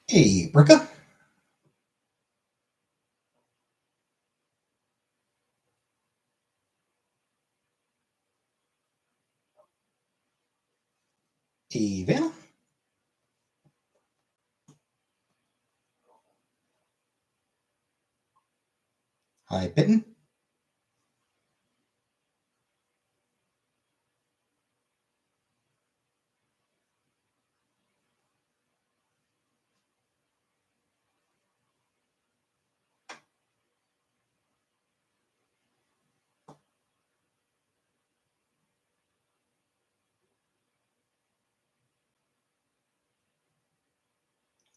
Hey, Brooke. Evan. Hi, Pitten.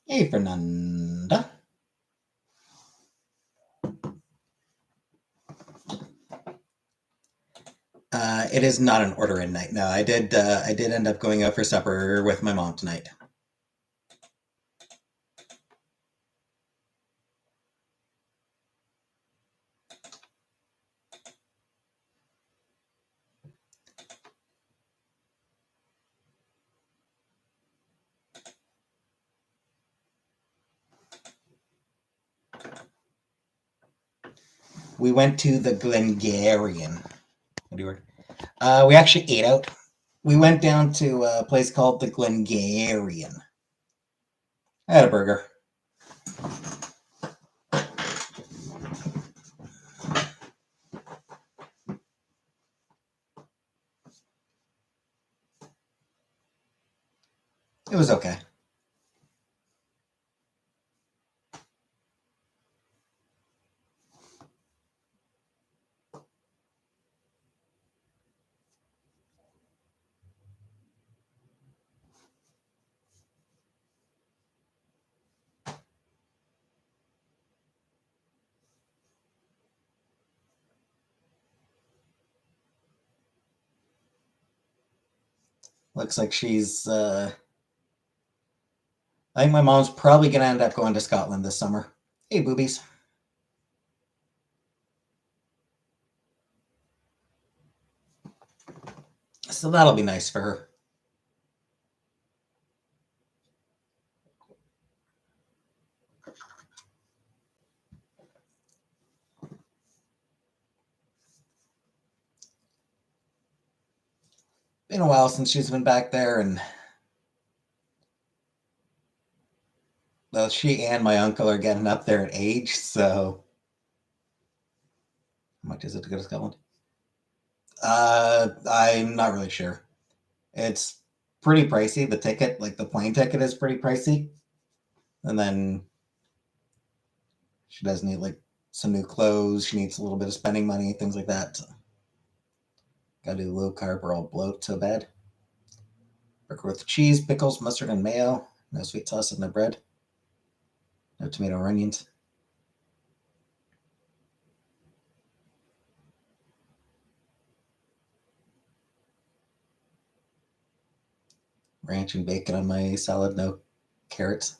Hey, Fernanda. It is not an order in night. No, I did. I did end up going out for supper with my mom tonight. We went to the Glengarrion. What do you word? We actually ate out. We went down to a place called the Glengarrion. I had a burger. It was okay. Looks like she's. I think my mom's probably gonna end up going to Scotland this summer. Hey, boobies. So that'll be nice for her. Been a while since she's been back there, and well, she and my uncle are getting up there in age, so how much is it to go to Scotland? I'm not really sure. It's pretty pricey. The ticket, like the plane ticket, is pretty pricey, and then she does need like some new clothes. She needs a little bit of spending money, things like that. So, gotta do low carb or I'll bloat so bad. Burger with cheese, pickles, mustard, and mayo. No sweet sauce in the bread. No tomato or onions. Ranch and bacon on my salad. No carrots.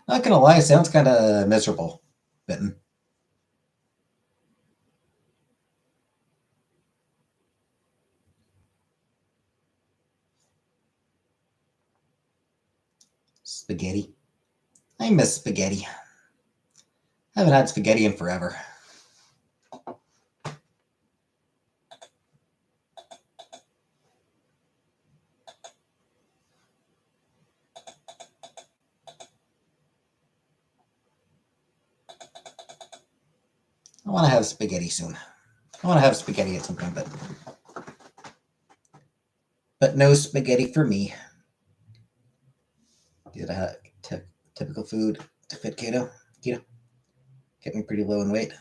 Not gonna lie, it sounds kind of miserable. Bitten. Spaghetti. I miss spaghetti. Haven't had spaghetti in forever. I want to have spaghetti soon. I want to have spaghetti at some point, but no spaghetti for me. Did a typical food to fit keto. Keto kept me pretty low in weight.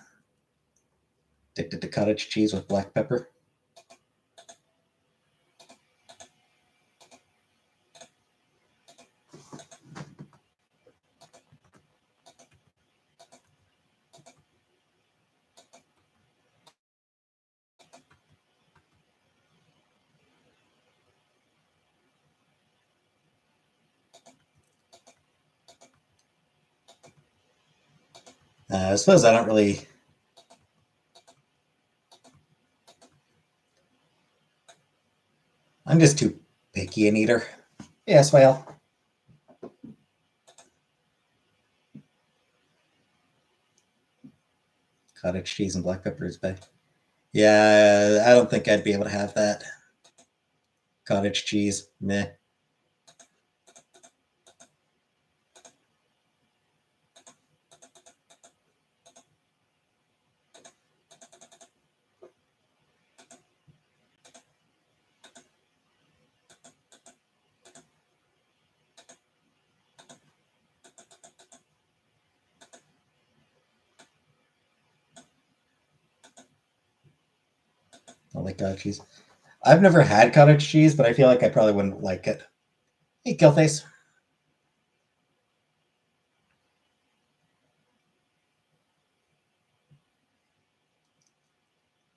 Addicted to cottage cheese with black pepper. I suppose I don't really. I'm just too picky an eater. Yes, well. Cottage cheese and black pepper is bad. Yeah, I don't think I'd be able to have that. Cottage cheese, meh. I like cottage cheese. I've never had cottage cheese, but I feel like I probably wouldn't like it. Hey, Killface.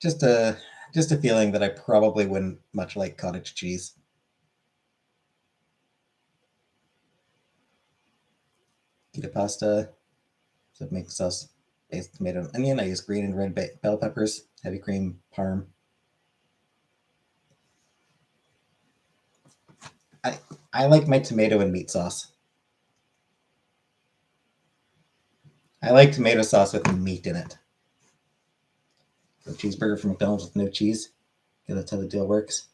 Just a just a feeling that I probably wouldn't much like cottage cheese. Pita pasta. So it makes sauce based tomato and onion. I use green and red bell peppers, heavy cream, parm. I I like my tomato and meat sauce. I like tomato sauce with meat in it. A cheeseburger from McDonald's with no cheese. Yeah, that's how the deal works.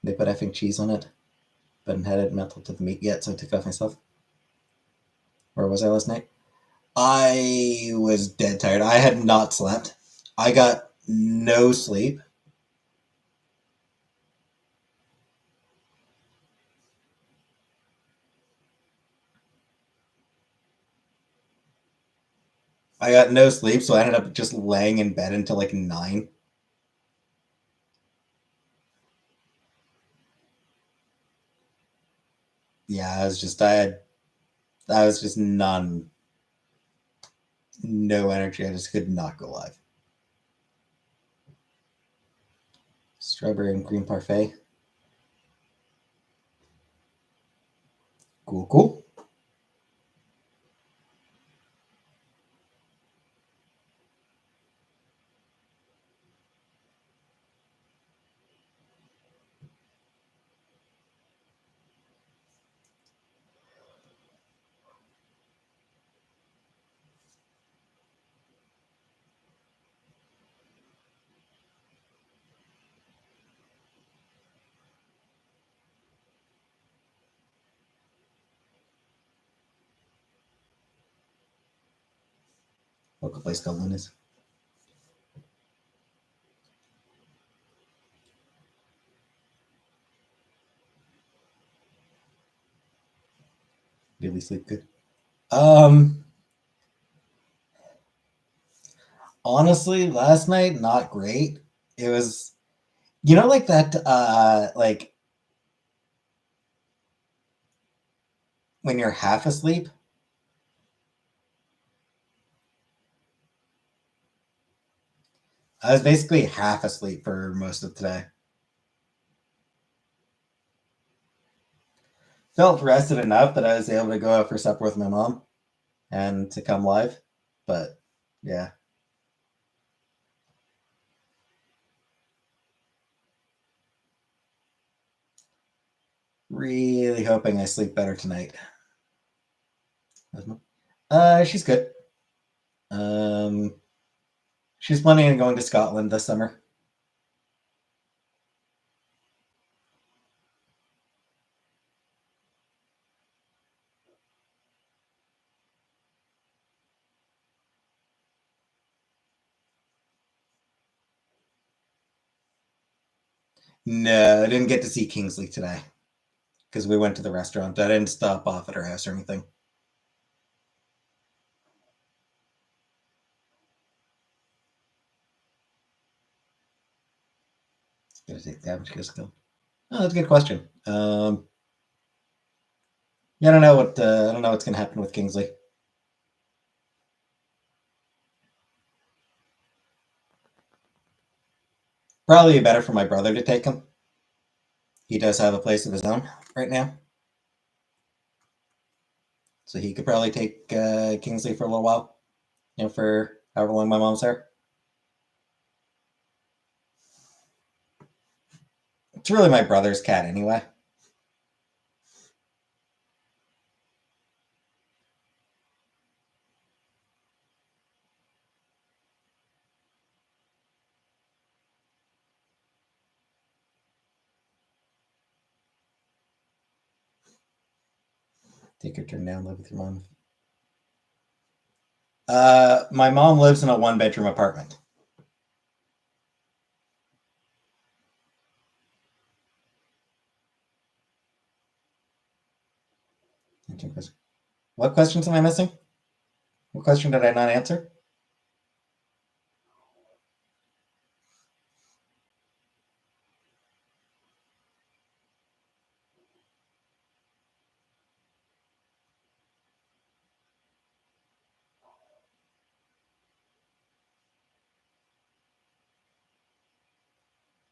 They put effing cheese on it, but it hadn't melted to the meat yet, so I took it off myself. Where was I last night? I was dead tired. I had not slept. I got no sleep. I got no sleep, so I ended up just laying in bed until like 9. Yeah, I was just no energy. I just could not go live. Strawberry and cream parfait. Cool, cool. Local place called Luna's. Did we sleep good? Um, Honestly, last night not great. It was, like that, like when you're half asleep. I was basically half asleep for most of today. Felt rested enough that I was able to go out for supper with my mom and to come live. But yeah, really hoping I sleep better tonight. She's good. Um, she's planning on going to Scotland this summer. No, I didn't get to see Kingsley today because we went to the restaurant. I didn't stop off at her house or anything. Gotta take the average kiss go. Oh, that's a good question. Yeah, I don't know what's gonna happen with Kingsley. Probably better for my brother to take him. He does have a place of his own right now, so he could probably take Kingsley for a little while. for however long my mom's there. It's really my brother's cat anyway. Take your turn down, live with your mom. My mom lives in a 1-bedroom apartment. What questions am I missing? What question did I not answer?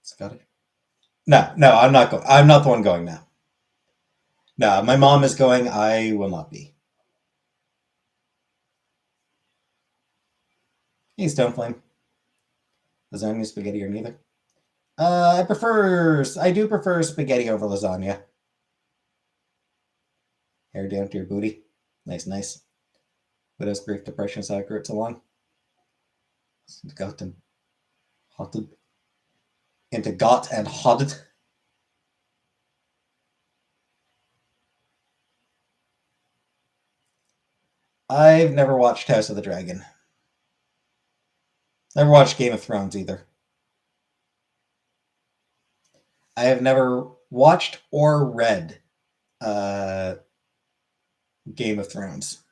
Scotty? No, I'm not going. I'm not the one going now. No, my mom is going. I will not be. Hey, Stoneflame. Lasagna, spaghetti, or neither? I do prefer spaghetti over lasagna. Hair down to your booty. Nice, nice. Widow's grief, depression, soccer, it's along. Got and hotted. Into got and hotted. I've never watched House of the Dragon. Never watched Game of Thrones either. I have never watched or read Game of Thrones.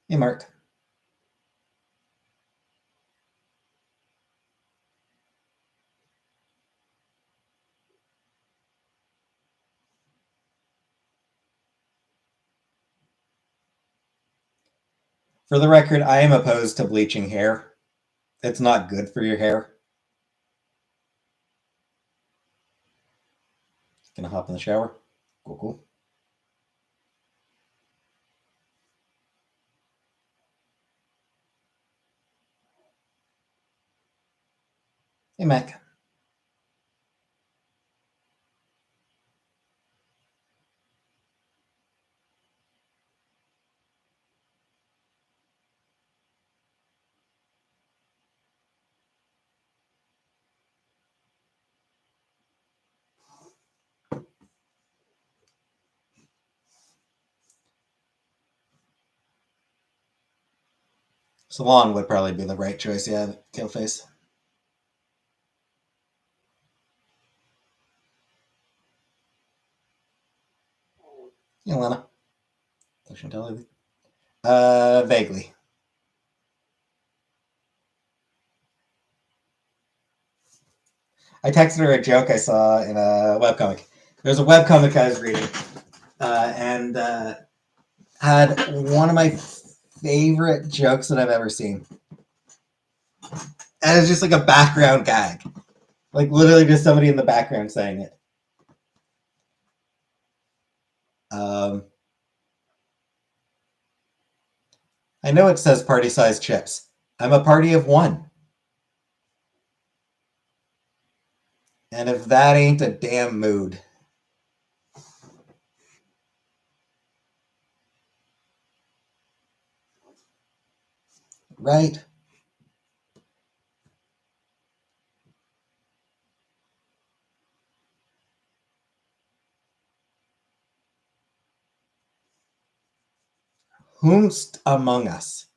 Hey, Mark. For the record, I am opposed to bleaching hair. It's not good for your hair. Gonna hop in the shower. Cool, cool. Hey, Mac. Salon would probably be the right choice, yeah, Killface. Yeah, Lana. Vaguely. I texted her a joke I saw in a webcomic. There's a webcomic I was reading, and had one of my favorite jokes that I've ever seen. And it's just like a background gag. Like literally just somebody in the background saying it. I know it says party size chips. I'm a party of one. And if that ain't a damn mood. Right? Whomst among us?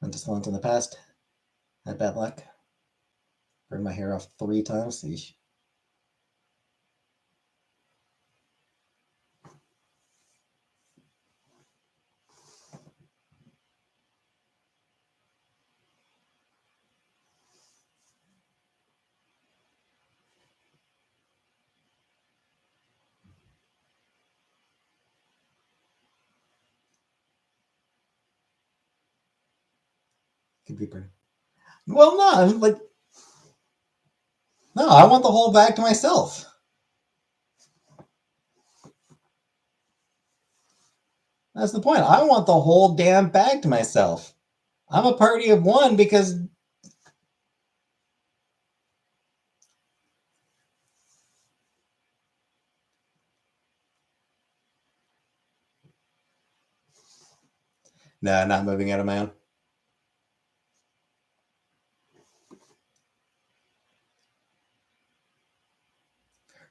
Went to salons in the past. Had bad luck. Burned my hair off 3 times. Eesh. Could be pretty. Well, no, like, no, I want the whole bag to myself. That's the point. I want the whole damn bag to myself. I'm a party of one because no, not moving out of my own.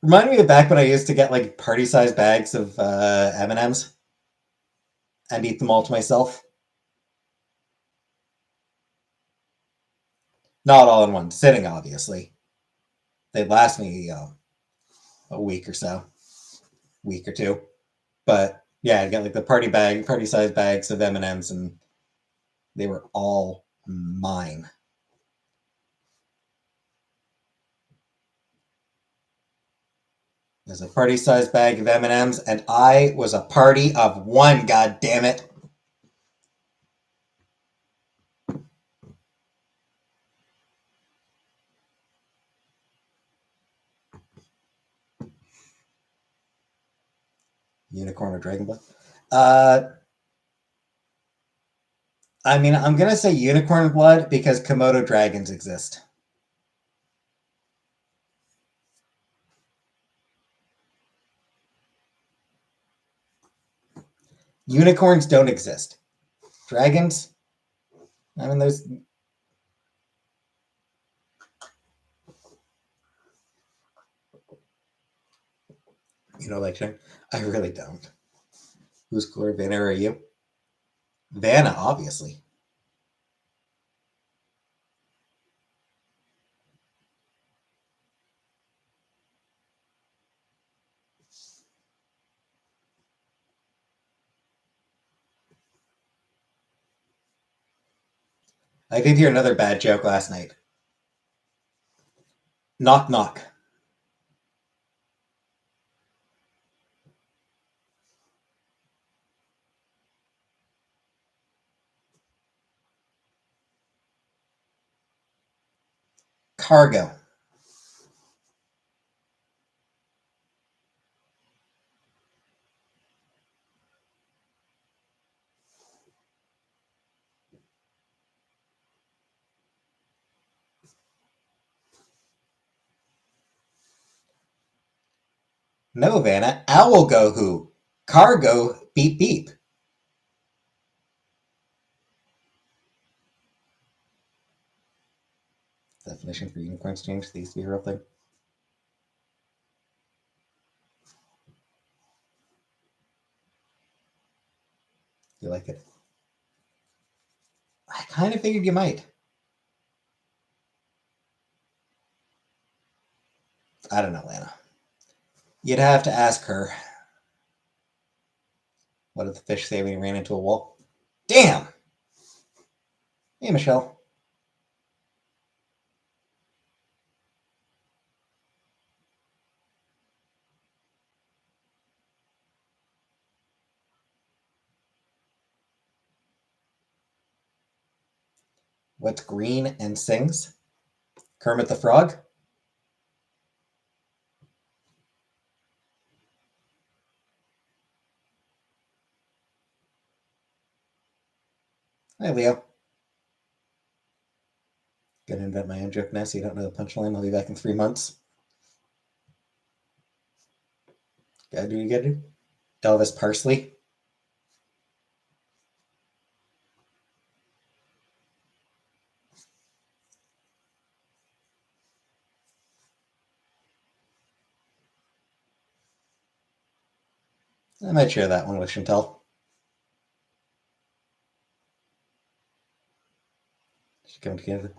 Remind me of back when I used to get like party-sized bags of M&Ms and eat them all to myself. Not all in one sitting, obviously. They'd last me, a week or so, week or two. But yeah, I'd get like the party-sized bags of M&Ms, and they were all mine. There's a party-sized bag of M&Ms, and I was a party of one. God damn it! Unicorn or dragon blood? Uh, I mean, I'm gonna say unicorn blood because Komodo dragons exist. Unicorns don't exist. Dragons? I mean, there's. You know, like, I really don't. Who's cooler, Vanna or you? Vanna, obviously. I did hear another bad joke last night. Knock, knock. Cargo. No, Vanna. Owl go who? Cargo beep beep. Definition for unicorns changed. These to be a real thing. You like it? I kind of figured you might. I don't know, Lana. You'd have to ask her. What did the fish say when he ran into a wall? Damn! Hey, Michelle. What's green and sings? Kermit the Frog? Hi, Leo. Gonna invent my own joke now so you don't know the punchline. I'll be back in 3 months. Gotta do what you gotta do. Elvis Parsley. I might share that one with Chantel. She coming together.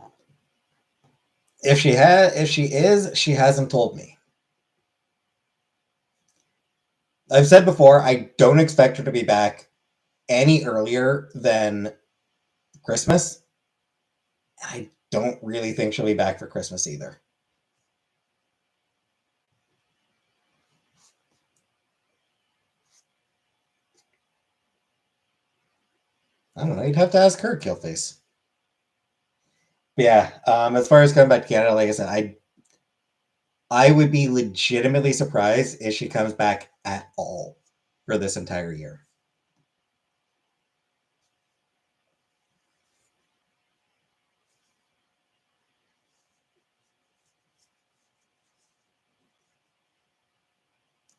If she is, she hasn't told me. I've said before, I don't expect her to be back any earlier than Christmas. I don't really think she'll be back for Christmas either. I don't know. You'd have to ask her, Killface. But yeah, as far as coming back to Canada, like I said, I would be legitimately surprised if she comes back at all for this entire year.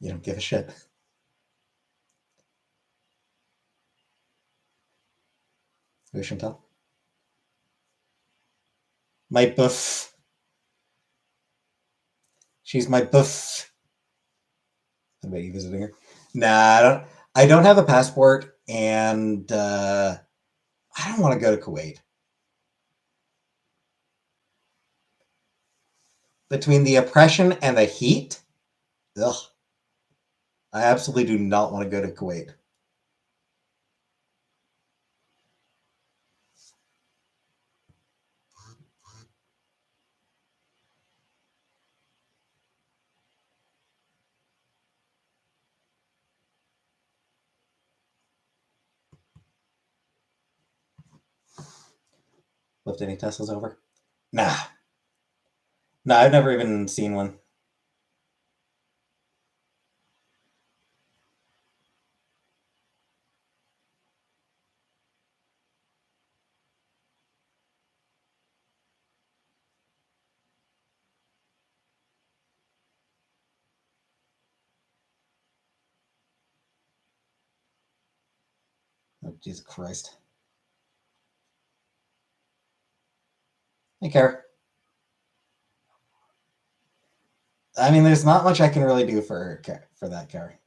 You don't give a shit. Who Chantal? My buff. She's my buff. About you visiting her? Nah, I don't. I don't have a passport, and I don't want to go to Kuwait. Between the oppression and the heat, ugh, I absolutely do not want to go to Kuwait. Lift any Teslas over? Nah, nah. I've never even seen one. Oh, Jesus Christ! I care. I mean, there's not much I can really do for that car.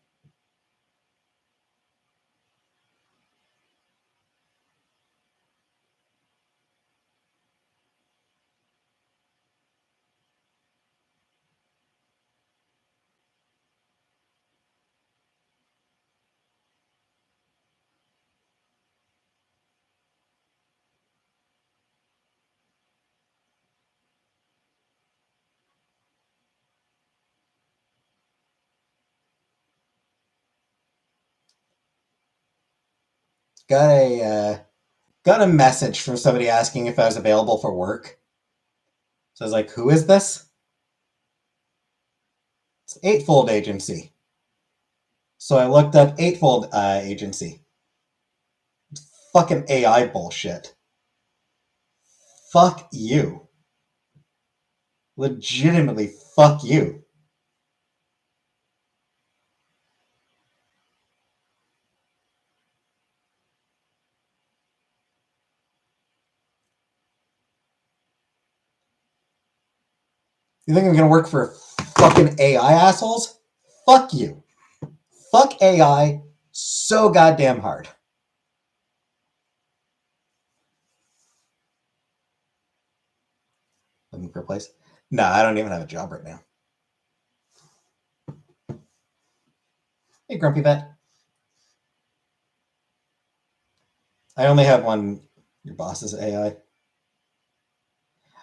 Got a got a message from somebody asking if I was available for work. So I was like, "Who is this?" It's Eightfold Agency. So I looked up Eightfold Agency. Fucking AI bullshit. Fuck you. Legitimately, fuck you. You think I'm gonna work for fucking AI assholes? Fuck you. Fuck AI so goddamn hard. Looking for a place? Nah, I don't even have a job right now. Hey, Grumpy Vet. I only have one. Your boss is AI.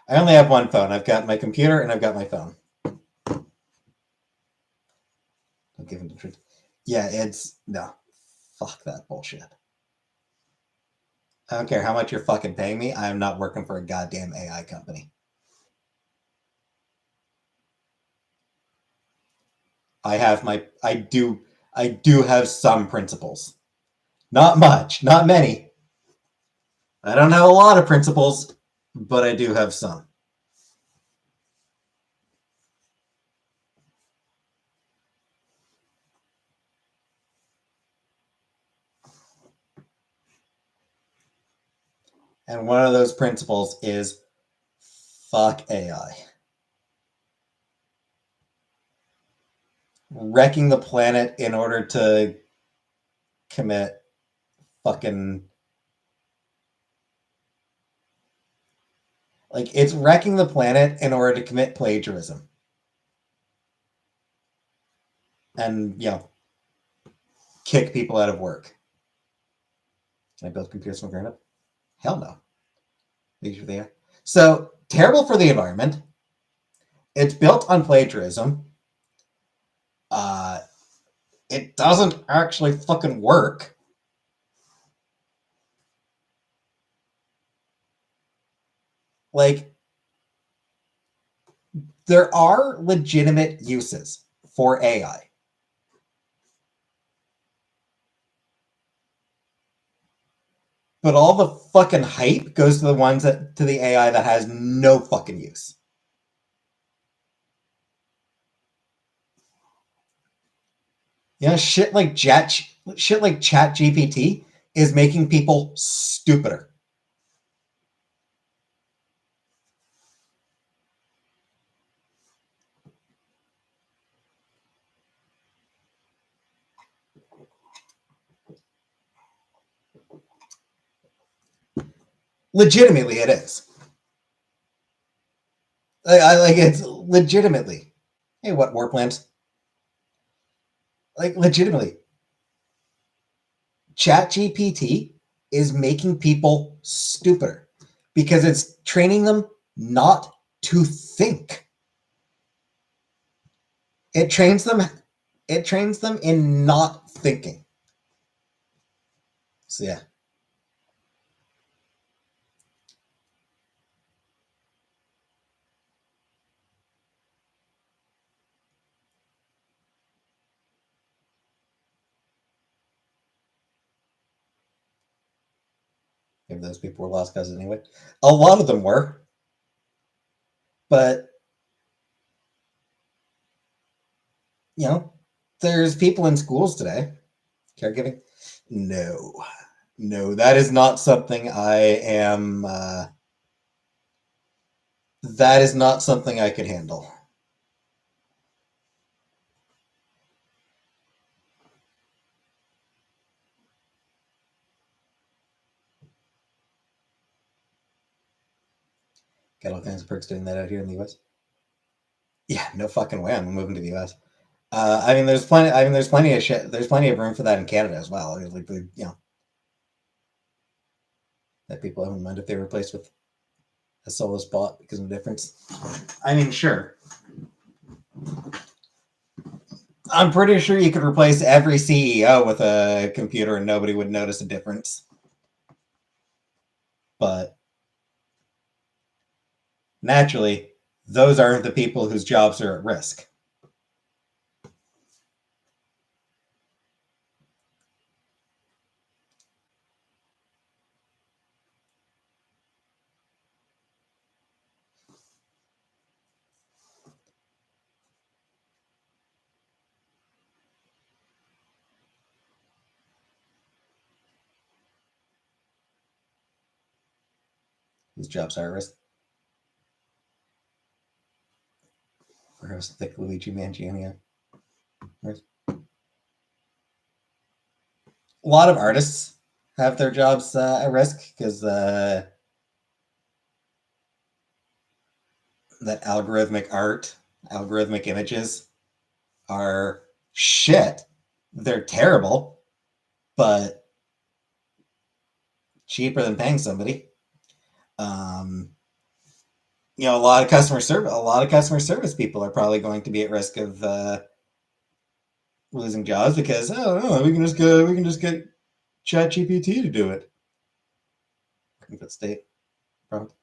I only have one phone. I've got my computer and I've got my phone. Don't give him the truth. Yeah, it's no. Fuck that bullshit. I don't care how much you're fucking paying me. I am not working for a goddamn AI company. I do have some principles. Not much, not many. I don't have a lot of principles, but I do have some. And one of those principles is fuck AI. Wrecking the planet in order to commit fucking like it's wrecking the planet in order to commit plagiarism. And kick people out of work. Can I build computers from the ground up? Hell no. Make sure they are. So terrible for the environment. It's built on plagiarism. Uh, it doesn't actually fucking work. Like, there are legitimate uses for AI. But all the fucking hype goes to the ones to the AI that has no fucking use. You know, shit like Chat GPT is making people stupider. Legitimately, it is. I like it's legitimately. Hey, what Warplands? Like legitimately, Chat GPT is making people stupider because it's training them not to think. It trains them. It trains them in not thinking. So yeah. Maybe those people were lost causes anyway. A lot of them were, but you know, there's people in schools today. Caregiving? No, no, that is not something I am. That is not something I could handle. Got all kinds of perks doing that out here in the U.S. Yeah, no fucking way. I'm moving to the U.S. I mean, there's plenty. I mean, there's plenty of shit. There's plenty of room for that in Canada as well. I mean, like, you know, that people wouldn't mind if they were replaced with a solo spot because of the difference. I mean, sure. I'm pretty sure you could replace every CEO with a computer and nobody would notice a difference. But naturally, those aren't the people whose jobs are at risk. Whose jobs are at risk. Gross, thick Luigi Mangione. A lot of artists have their jobs at risk because that algorithmic art, algorithmic images are shit. They're terrible, but cheaper than paying somebody. Um, you know, a lot of customer service people are probably going to be at risk of losing jobs because oh, we can just get Chat GPT to do it. But state prompt.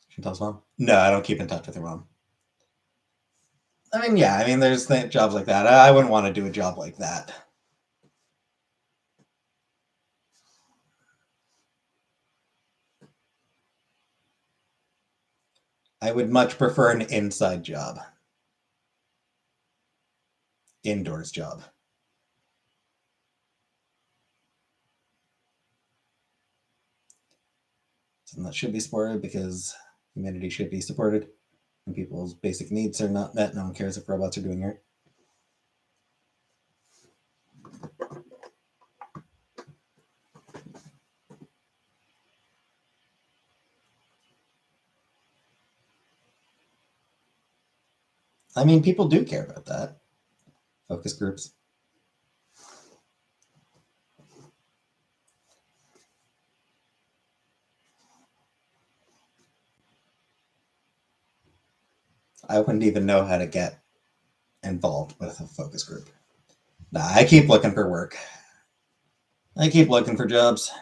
Chantal's mom. No, I don't keep in touch with her mom. I mean, yeah, I mean, there's jobs like that. I wouldn't want to do a job like that. I would much prefer an inside job, indoors job. Something that should be supported because humanity should be supported and people's basic needs are not met. No one cares if robots are doing it. I mean, people do care about that. Focus groups. I wouldn't even know how to get involved with a focus group. Nah, I keep looking for work. I keep looking for jobs.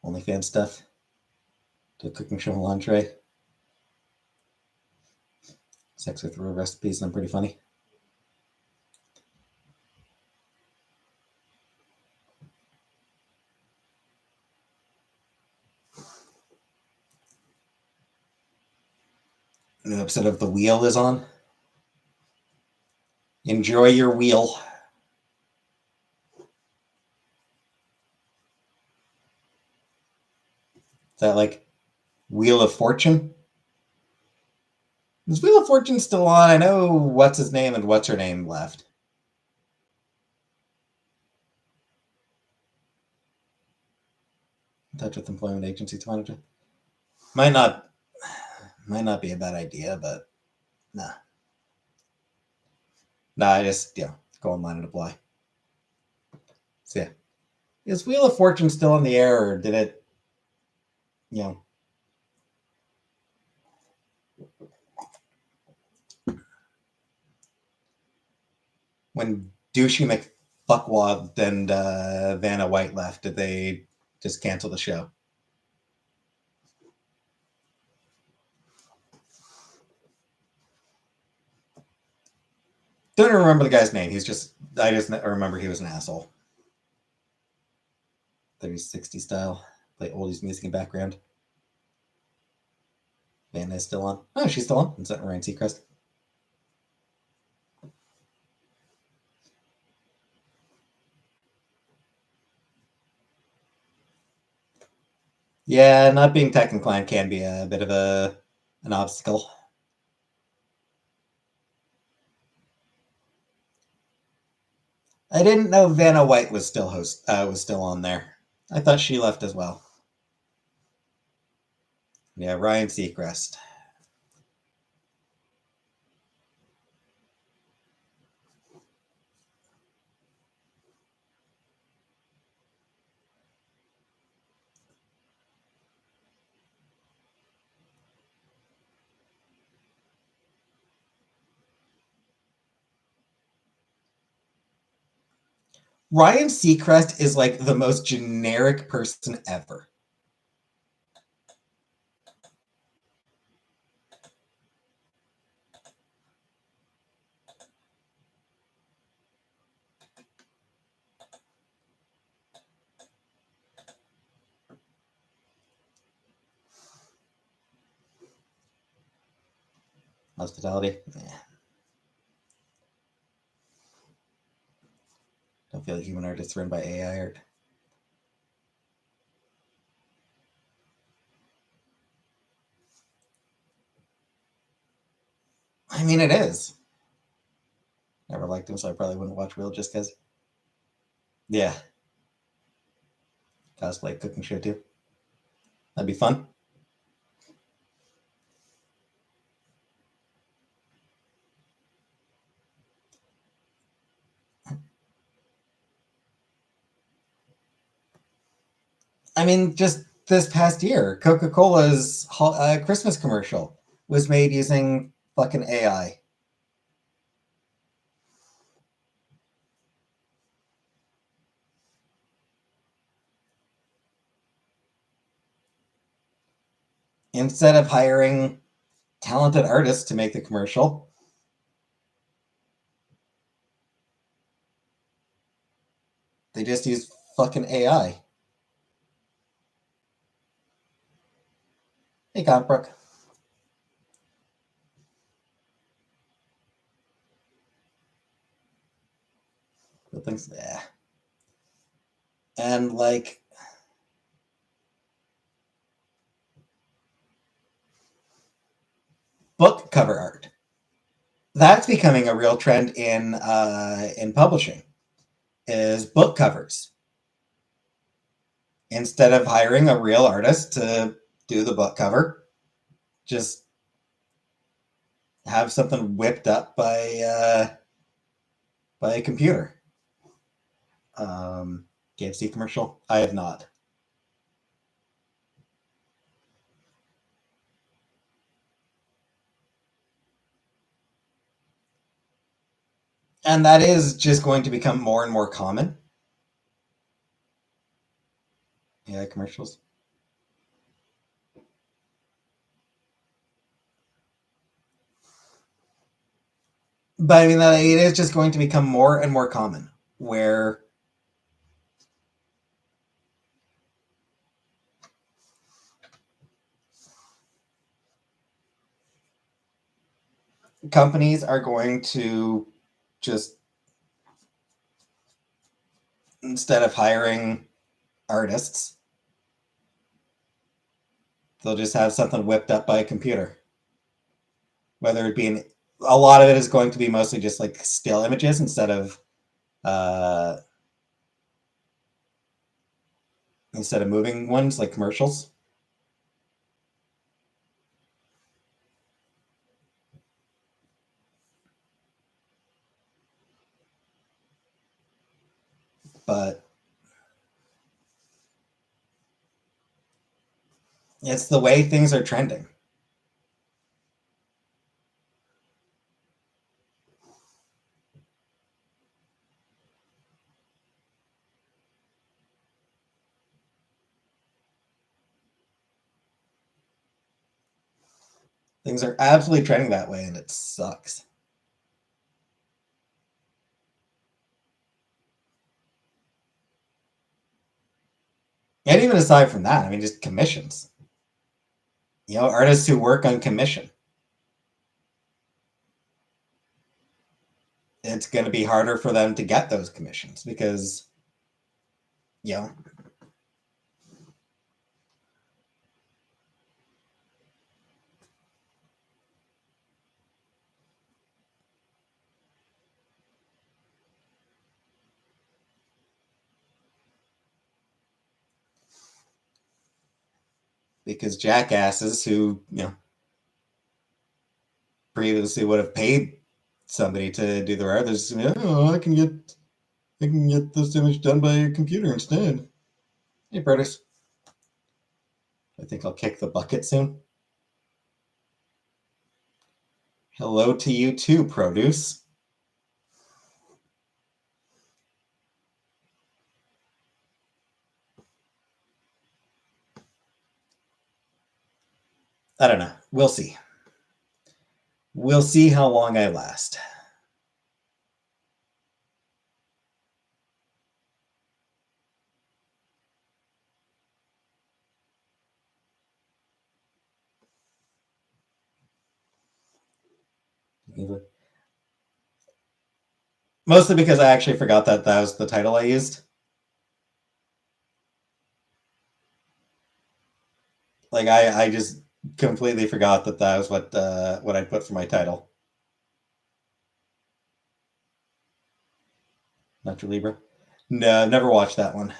OnlyFans stuff. Do a cooking show lingerie. Sex with real recipes, and I'm pretty funny. A new episode of The Wheel is on. Enjoy your wheel. Is that like Wheel of Fortune? Is Wheel of Fortune still on? I know what's his name and what's her name left. In touch with employment agencies manager. Might not be a bad idea, but nah. Nah, I just go online and apply. So yeah. Is Wheel of Fortune still in the air, or did it when Douchey McFuckwad and Vanna White left, did they just cancel the show? Don't remember the guy's name. I just remember he was an asshole. 30-60 style. Play oldies music in background. Vanna is still on. Oh, she's still on. Is that Ryan Seacrest? Yeah, not being tech inclined can be a bit of an obstacle. I didn't know Vanna White was still on there. I thought she left as well. Yeah, Ryan Seacrest. Ryan Seacrest is like the most generic person ever. Hospitality. Don't feel like human art is run by AI art. I mean, it is. Never liked him, so I probably wouldn't watch Wheel just because. Yeah. Cosplay cooking show too. That'd be fun. I mean, just this past year, Coca-Cola's Christmas commercial was made using fucking AI. Instead of hiring talented artists to make the commercial, they just use fucking AI. Hey, Brooke. Good things. Yeah. And like, book cover art. That's becoming a real trend in publishing. Is book covers. Instead of hiring a real artist to do the book cover, just have something whipped up by a computer. KFC commercial? I have not. And that is just going to become more and more common. AI commercials. But I mean, that it is just going to become more and more common where companies are going to just, instead of hiring artists, they'll just have something whipped up by a computer. Whether it be a lot of it is going to be mostly just like still images uh, instead of moving ones like commercials. But it's the way things are trending. Things are absolutely trending that way, and it sucks. And even aside from that, I mean, just commissions. Artists who work on commission. It's going to be harder for them to get those commissions because, you know, because jackasses who, previously would have paid somebody to do their art, they're just, I can get this image done by a computer instead. Hey, Brutus. I think I'll kick the bucket soon. Hello to you too, Produce. I don't know. We'll see. We'll see how long I last. Mostly because I actually forgot that was the title I used. Like I just completely forgot that was what I put for my title. Nacho Libre. No, never watched that one.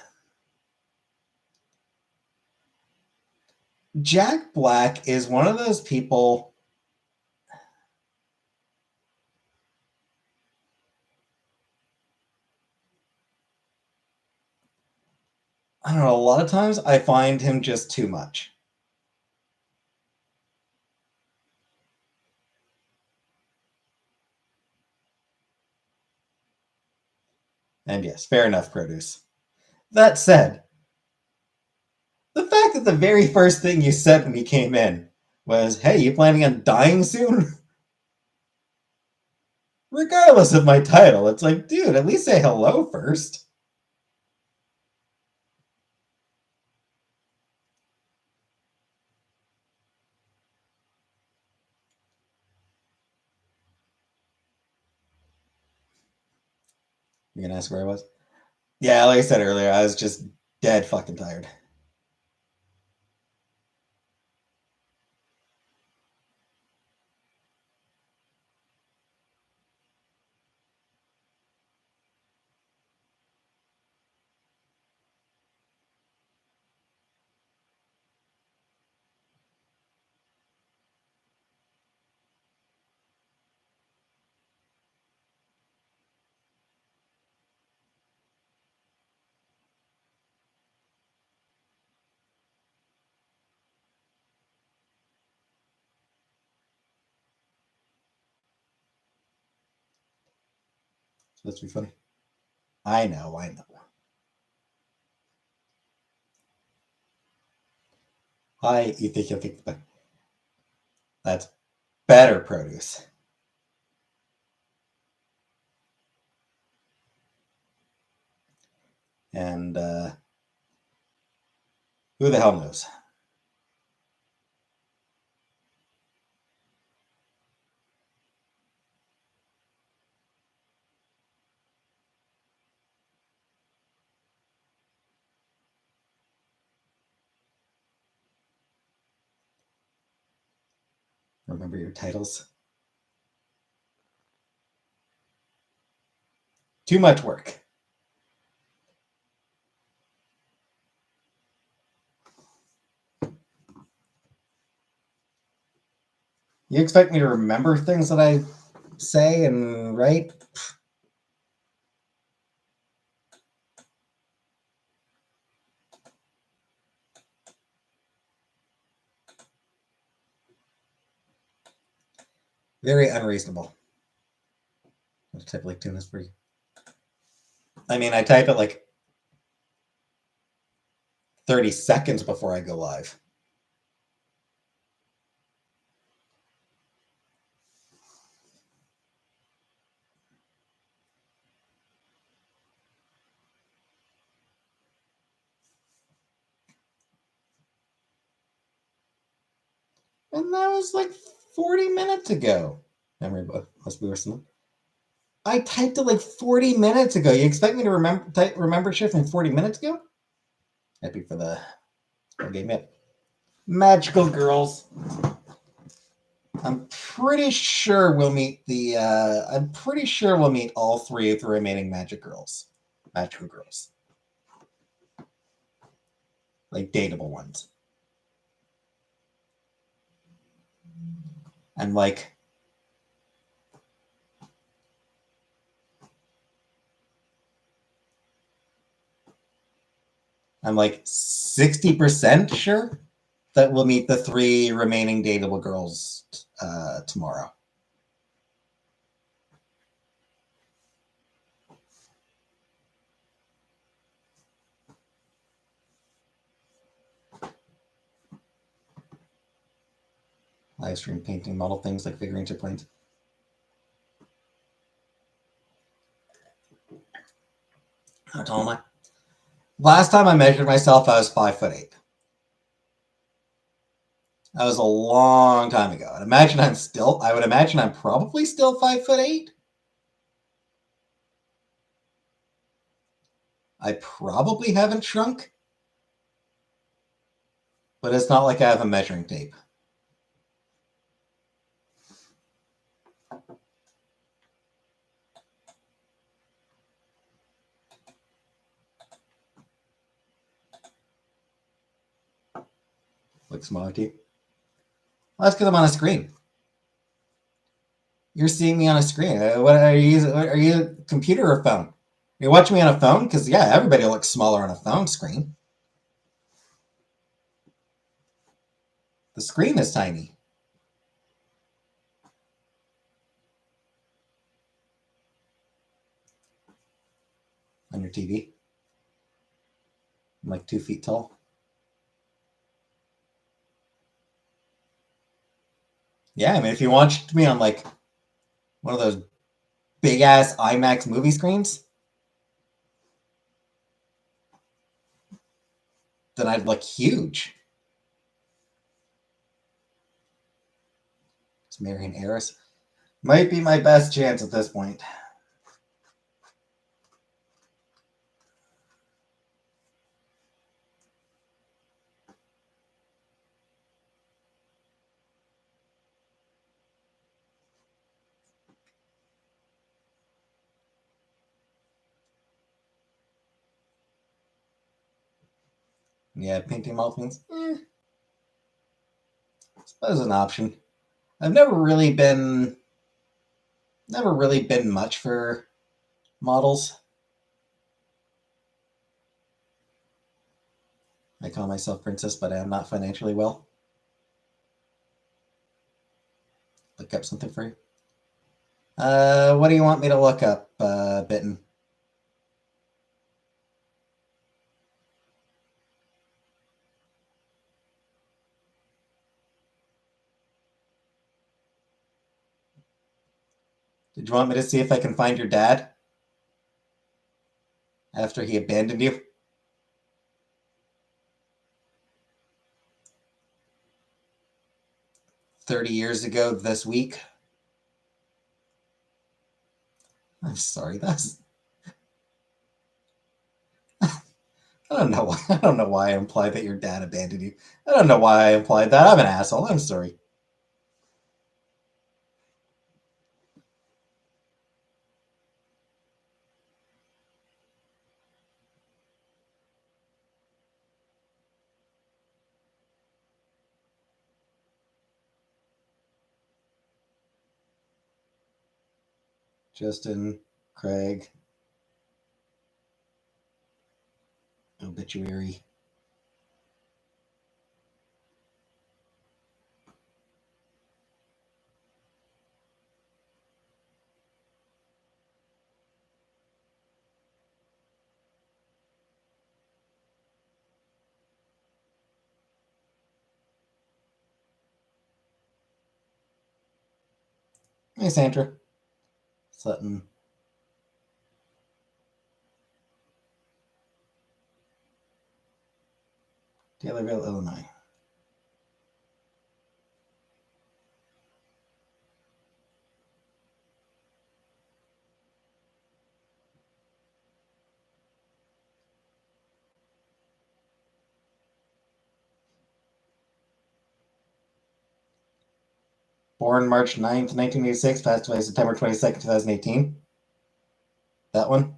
Jack Black is one of those people. I don't know. A lot of times I find him just too much. And yes, fair enough, Produce. That said, the fact that the very first thing you said when you came in was, "Hey, you planning on dying soon?" Regardless of my title, it's like, dude, at least say hello first. You're gonna ask where I was? Yeah, like I said earlier, I was just dead fucking tired. Supposed to be funny. I know. Why you think you'll think that's better produce? And who the hell knows? Remember your titles. Too much work. You expect me to remember things that I say and write? Very unreasonable. I type like 2 minutes for you. I mean, I type it like 30 seconds before I go live. And that was like 40 minutes ago. Memory must be worse than that. I typed it like 40 minutes ago. You expect me to remember shit from 40 minutes ago? Happy for the game it. Magical Girls. I'm pretty sure we'll meet the. I'm pretty sure we'll meet all 3 of the remaining Magical Girls. Like dateable ones. And like. I'm like 60% sure that we'll meet the 3 remaining dateable girls tomorrow. Live stream painting model things like figurines or planes. How tall am I? Last time I measured myself, I was 5'8". That was a long time ago. I would imagine I'm probably still 5'8". I probably haven't shrunk, but it's not like I have a measuring tape. Looks smaller to you. Well, that's because I'm on a screen. You're seeing me on a screen. What are you using? Are you a computer or phone? You're watching me on a phone? Because yeah, everybody looks smaller on a phone screen. The screen is tiny. On your TV. I'm like 2 feet tall. Yeah, I mean, if you watched me on like one of those big ass IMAX movie screens, then I'd look huge. It's Marion Harris. Might be my best chance at this point. Yeah, painting dolphins. I suppose an option. I've never really been much for models. I call myself Princess, but I am not financially well. Look up something for you. What do you want me to look up, Bitten? Did you want me to see if I can find your dad after he abandoned you? $30 ago this week. I'm sorry, that's I don't know. I don't know why I implied that your dad abandoned you. I don't know why I implied that. I'm an asshole. I'm sorry. Justin, Craig, obituary. Hey, Sandra. Sutton. Taylorville, Illinois. Born March 9th, 1986, passed away September 22nd, 2018. That one?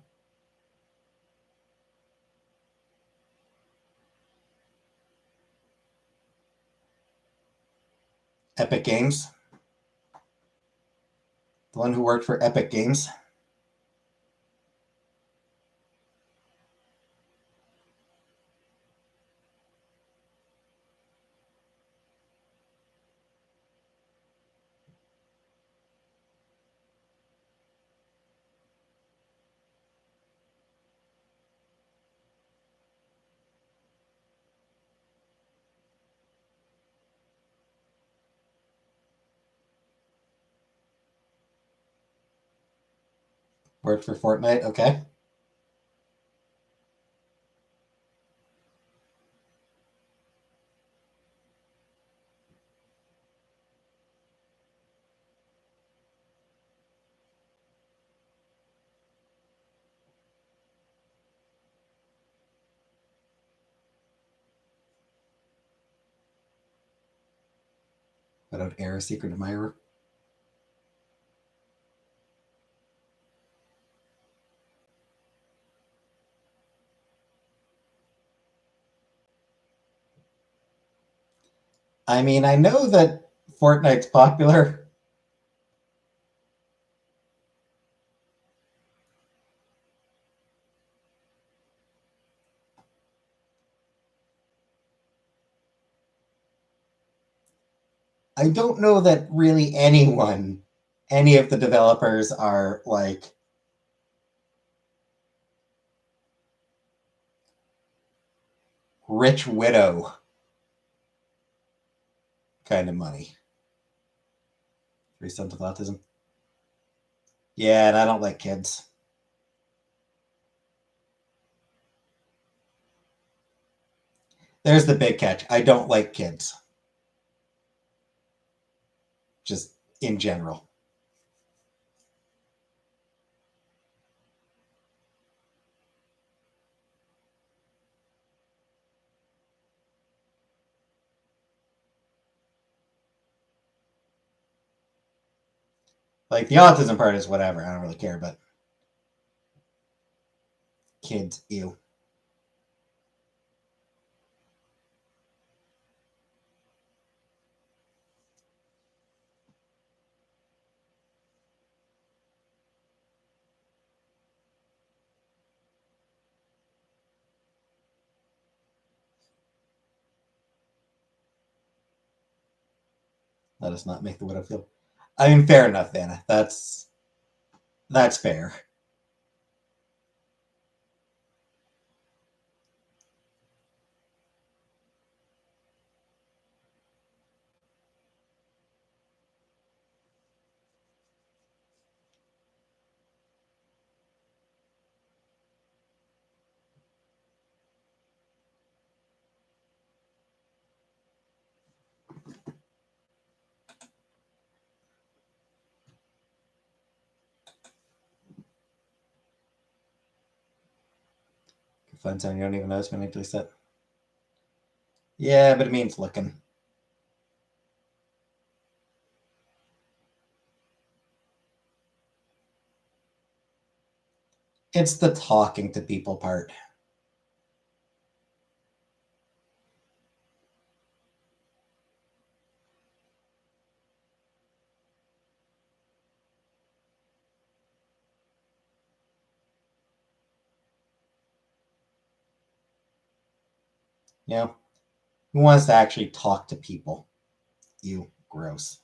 Epic Games. The one who worked for Epic Games. Worked for Fortnite. Okay. Without Air, Secret Admirer. I mean, I know that Fortnite's popular. I don't know that really anyone, any of the developers are like rich widow kind of money. Three sons of autism. Yeah, and I don't like kids. There's the big catch. I don't like kids. Just in general. Like the autism part is whatever. I don't really care, but kids, ew. Let us not make the widow feel. I mean, fair enough, Vanna. That's fair. Find something you don't even know is phonetically set. Yeah, but it means looking. It's the talking to people part. You know, who wants to actually talk to people? You gross.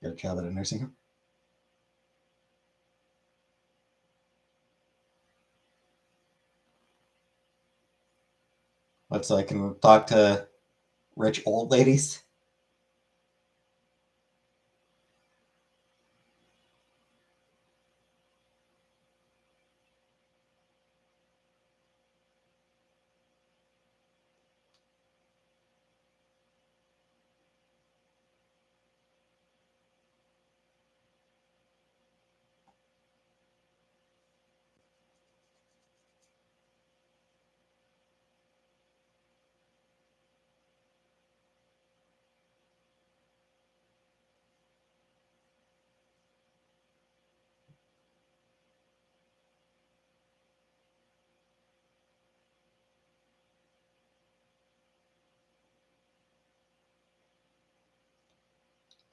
Get a job at a nursing home. What, so I can talk to rich old ladies?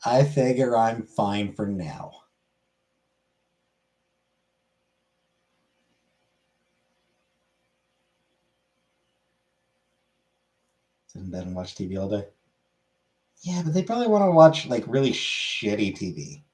I figure I'm fine for now. Sit in bed and watch TV all day. Yeah, but they probably want to watch like really shitty TV.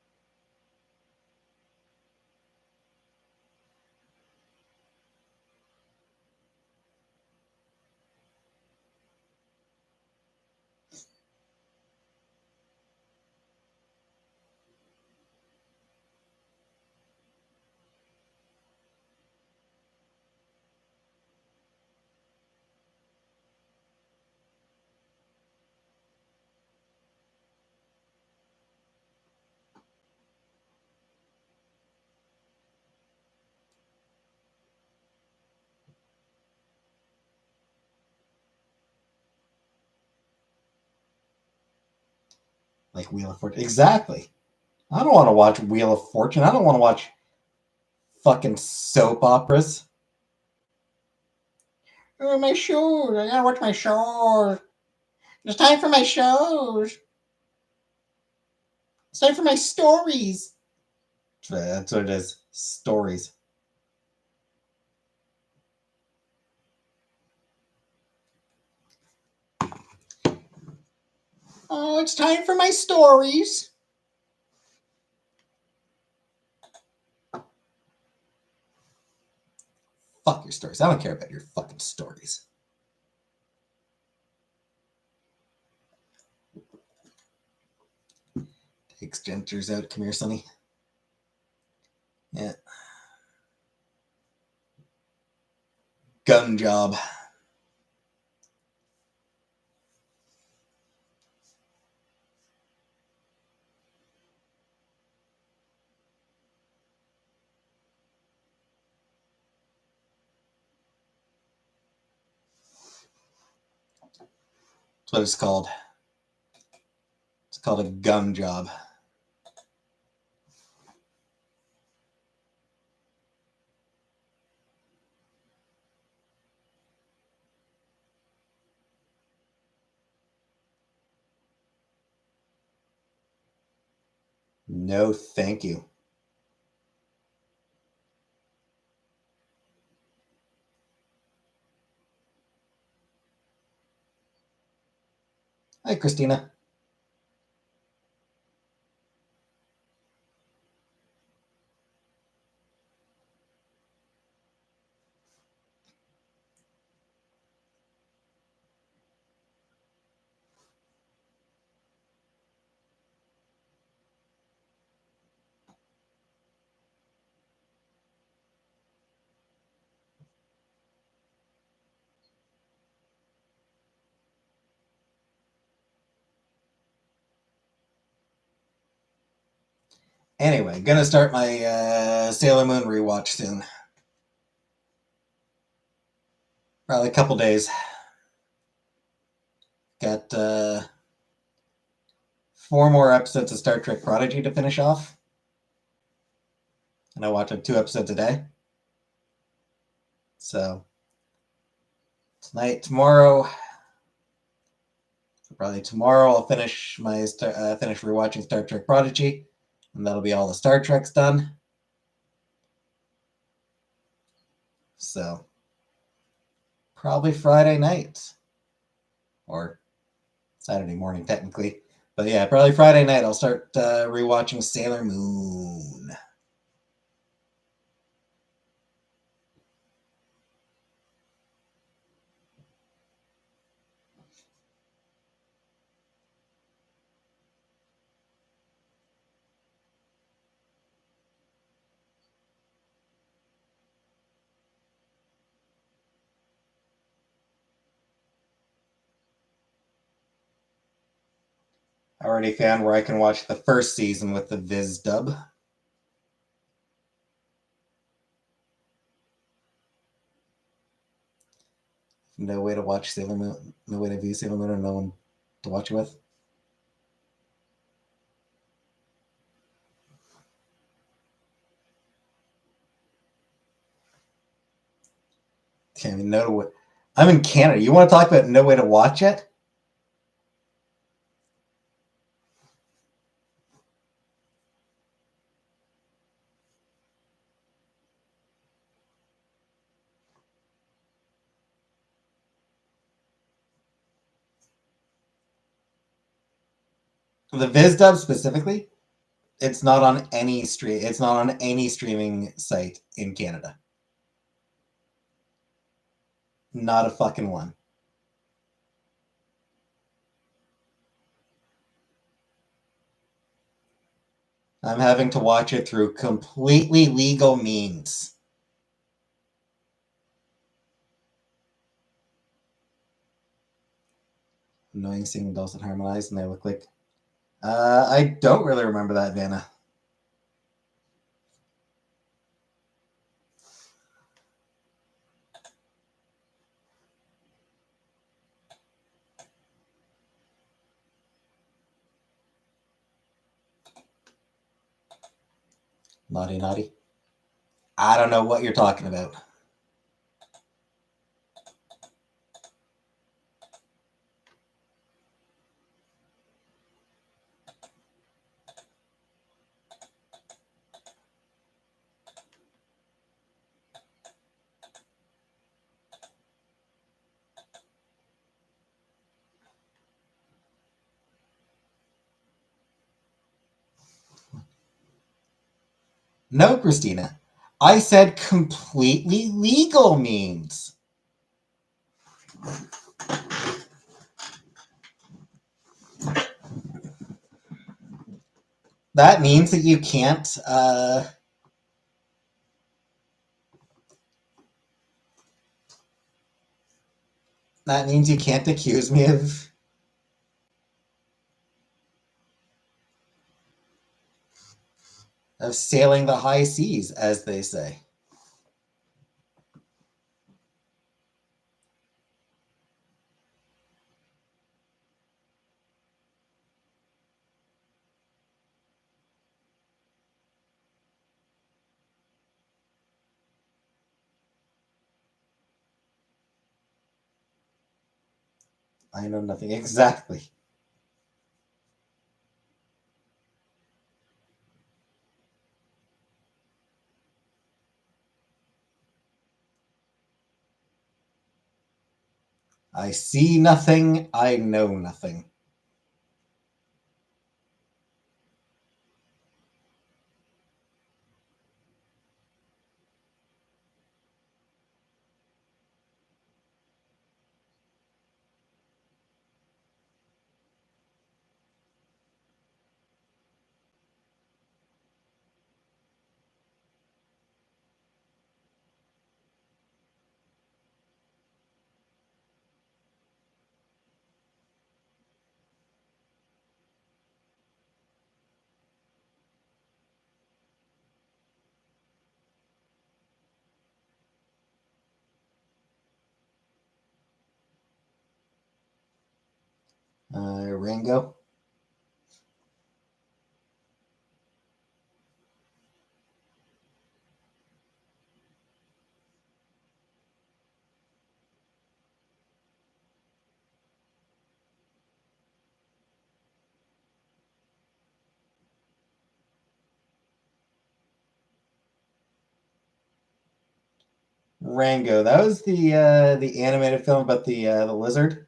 Like Wheel of Fortune. Exactly. I don't want to watch Wheel of Fortune. I don't want to watch fucking soap operas. Oh, my shows. I gotta watch my shows. It's time for my shows. It's time for my stories. That's what it is. Stories. Oh, it's time for my stories. Fuck your stories. I don't care about your fucking stories. Takes Genters out. Come here, Sonny. Yeah. Gun job. That's what it's called. It's called a gun job. No, thank you. Hi, Christina. Anyway, gonna start my Sailor Moon rewatch soon. Probably a couple days. Got 4 more episodes of Star Trek Prodigy to finish off. And I watch 2 episodes a day. So tonight, tomorrow, probably tomorrow I'll finish finish rewatching Star Trek Prodigy, and that'll be all the Star Treks done. So probably Friday night or Saturday morning technically, but yeah, probably Friday night I'll start rewatching Sailor Moon. I already found where I can watch the first season with the Viz dub. No way to watch Sailor Moon. No way to view Sailor Moon, or no one to watch it with. Can't even know what. I'm in Canada. You want to talk about no way to watch it? The Viz dub specifically, it's not on any stream. It's not on any streaming site in Canada. Not a fucking one. I'm having to watch it through completely legal means. Annoying seeing adults that harmonize and they look like. I don't really remember that, Vanna. Naughty, naughty. I don't know what you're talking about. No, Christina. I said completely legal means. That means that you can't. That means you can't accuse me of sailing the high seas, as they say. I know nothing exactly. I see nothing. I know nothing. Rango. Rango. That was the animated film about the lizard.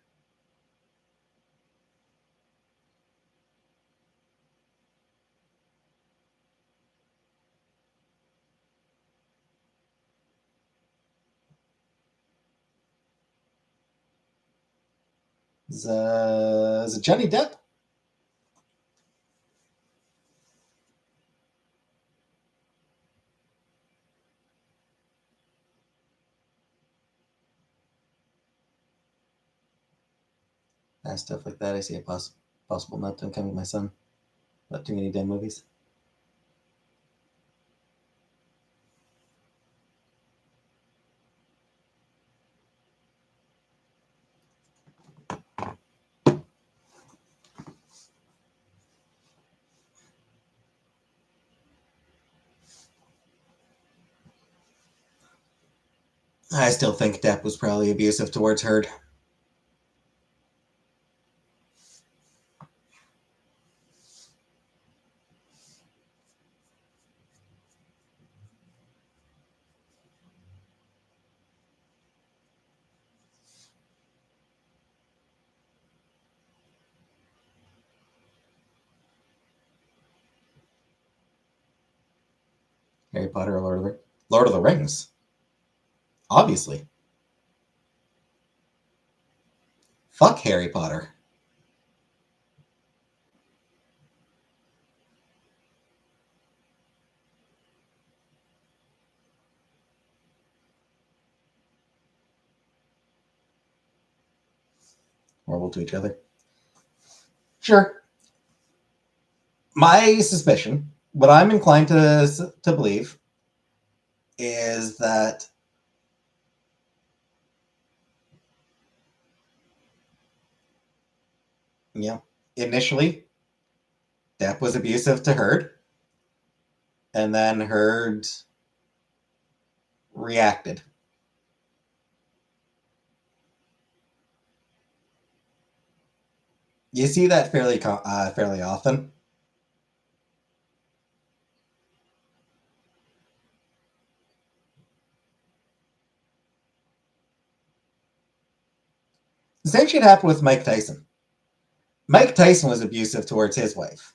Is it Johnny Depp? Stuff like that. I see a possible not to come with my son. Not too many damn movies. I still think Depp was probably abusive towards Heard. Harry Potter or Lord of the Rings? Obviously. Fuck Harry Potter. Horrible to each other. Sure. My suspicion, what I'm inclined to believe, is that initially Depp was abusive to Heard, and then Heard reacted. You see that fairly often. The same shit happened with Mike Tyson. Mike Tyson was abusive towards his wife.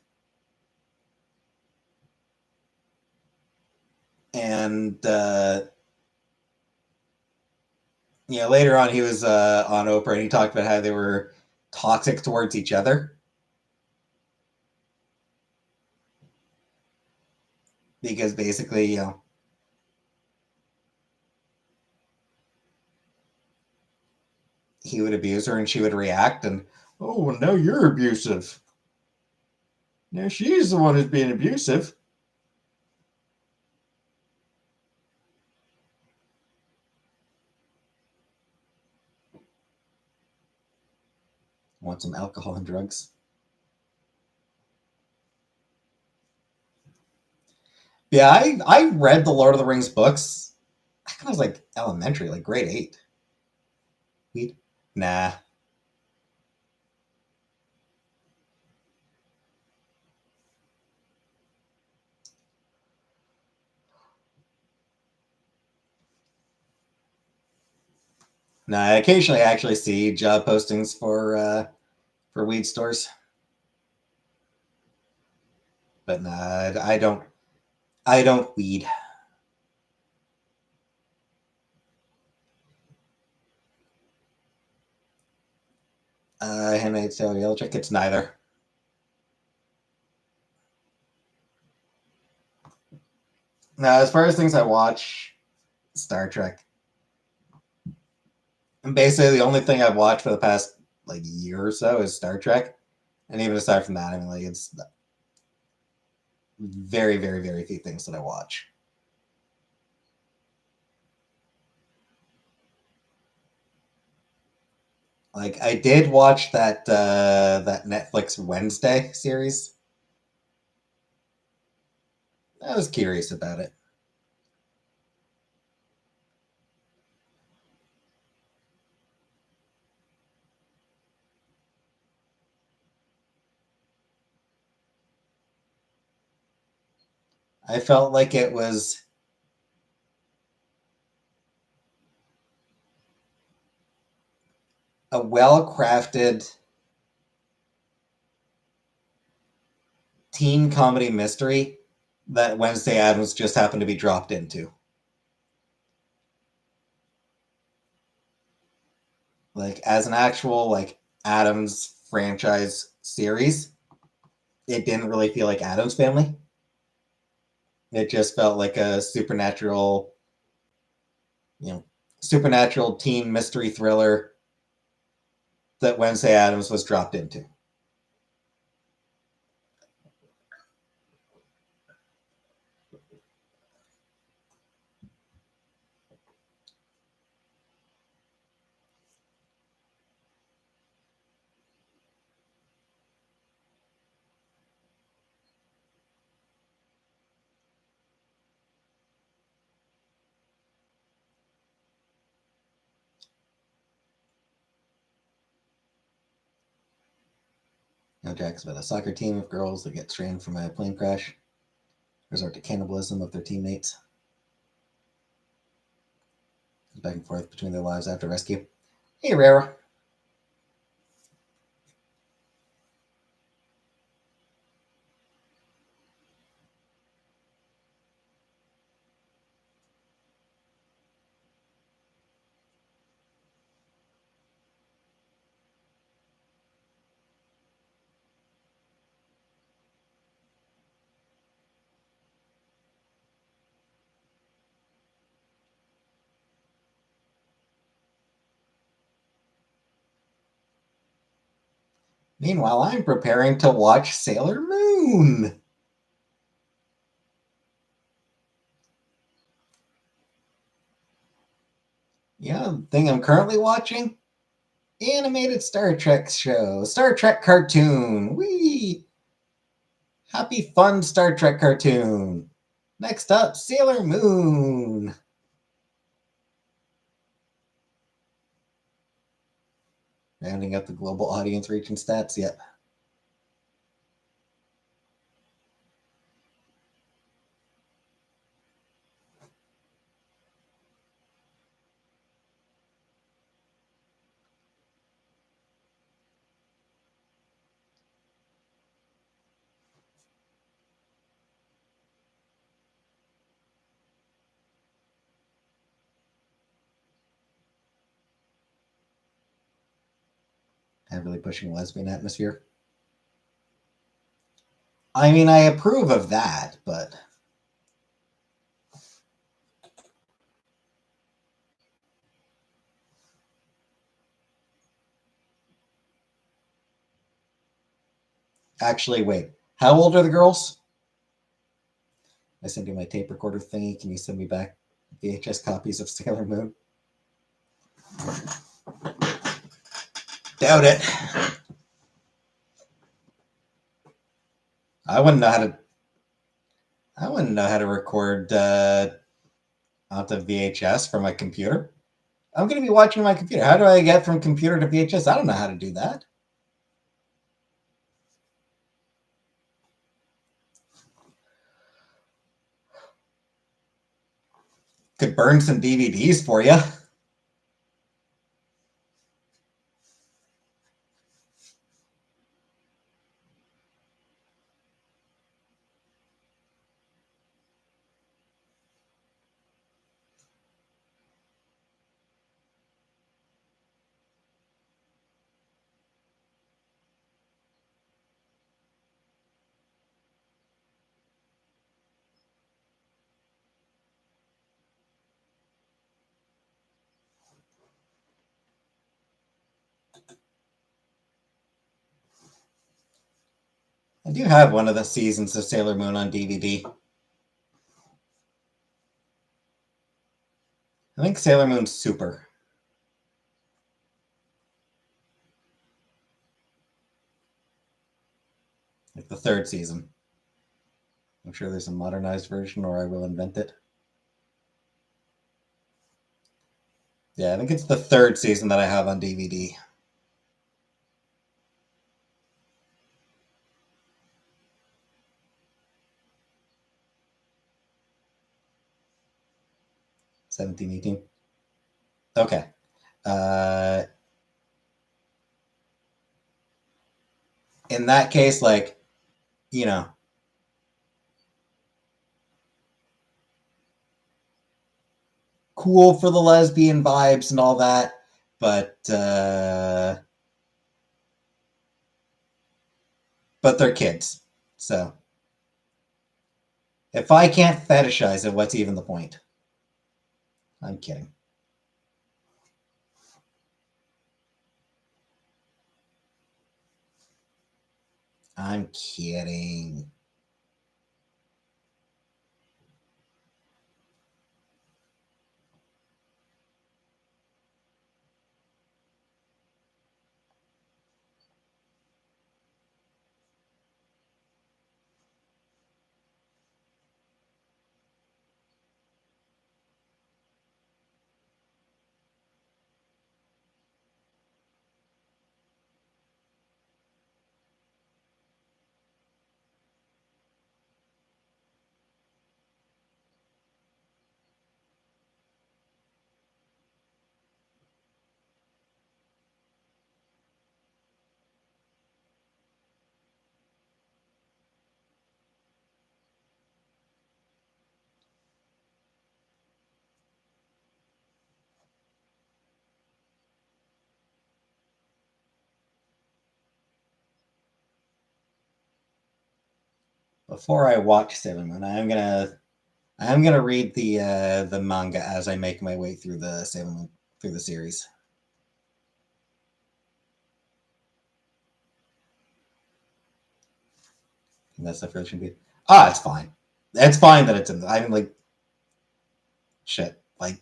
And later on he was on Oprah and he talked about how they were toxic towards each other. Because basically, he would abuse her and she would react and, oh, now you're abusive. Now she's the one who's being abusive. Want some alcohol and drugs? Yeah, I read the Lord of the Rings books. I think I was like elementary, like grade 8. Weed? Nah. Nah, occasionally I actually see job postings for weed stores. But nah, I don't weed. Handmaid's Tale, Yellow Check, it's neither. Now, as far as things I watch, Star Trek. And basically, the only thing I've watched for the past like year or so is Star Trek. And even aside from that, I mean, like it's very, very, very few things that I watch. Like I did watch that Netflix Wednesday series. I was curious about it. I felt like it was a well-crafted teen comedy mystery that Wednesday Addams just happened to be dropped into. Like as an actual like Addams franchise series, it didn't really feel like Addams Family. It just felt like a supernatural, you know, supernatural teen mystery thriller that Wednesday Addams was dropped into. Jack's about a soccer team of girls that get stranded from a plane crash, resort to cannibalism of their teammates, back and forth between their lives after rescue. Hey, Rara. Meanwhile, I'm preparing to watch Sailor Moon. Yeah, the thing I'm currently watching? Animated Star Trek show, Star Trek cartoon. Whee! Happy, fun Star Trek cartoon. Next up, Sailor Moon. Rounding up the global audience reach and stats. Yep. Heavily pushing lesbian atmosphere. I mean, I approve of that, but actually, wait. How old are the girls? I sent you my tape recorder thingy. Can you send me back VHS copies of Sailor Moon? Doubt it. I wouldn't know how to. I wouldn't know how to record onto VHS from my computer. I'm going to be watching my computer. How do I get from computer to VHS? I don't know how to do that. Could burn some DVDs for you. I do have one of the seasons of Sailor Moon on DVD. I think Sailor Moon Super. Like the third season. I'm sure there's a modernized version, or I will invent it. Yeah, I think it's the third season that I have on DVD. Seventeen, 18. Okay. Uh, in that case, like, you know, cool for the lesbian vibes and all that, but they're kids. So if I can't fetishize it, what's even the point? I'm kidding. I'm kidding. Before I watch Sailor Moon, I'm gonna read the manga as I make my way through the Sailor Moon through the series. And that's the first should be. Ah, it's fine. It's fine that it's in. I mean, like, shit. Like,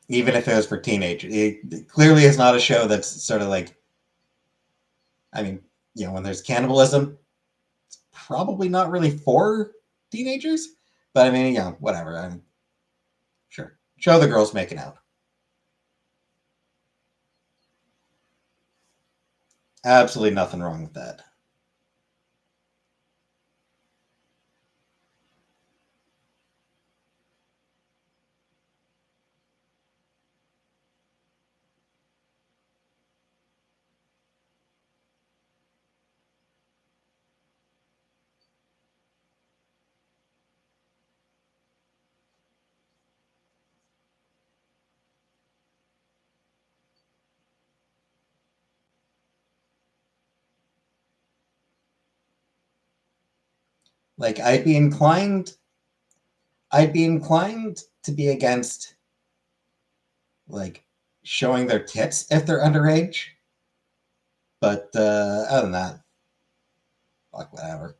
even if it was for teenagers, it clearly is not a show that's sort of like. I mean, when there's cannibalism, probably not really for teenagers. But I mean, whatever. I'm sure. Show the girls making out. Absolutely nothing wrong with that. Like, I'd be inclined to be against like showing their tits if they're underage. But other than that, fuck whatever.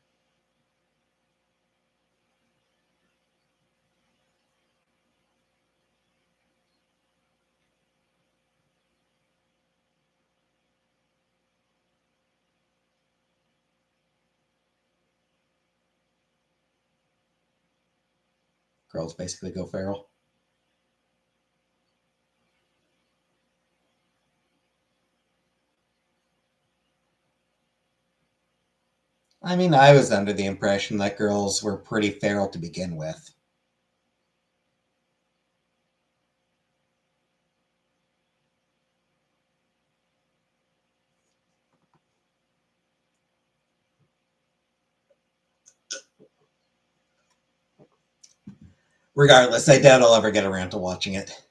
Girls basically go feral. I mean, I was under the impression that girls were pretty feral to begin with. Regardless, I doubt I'll ever get around to watching it.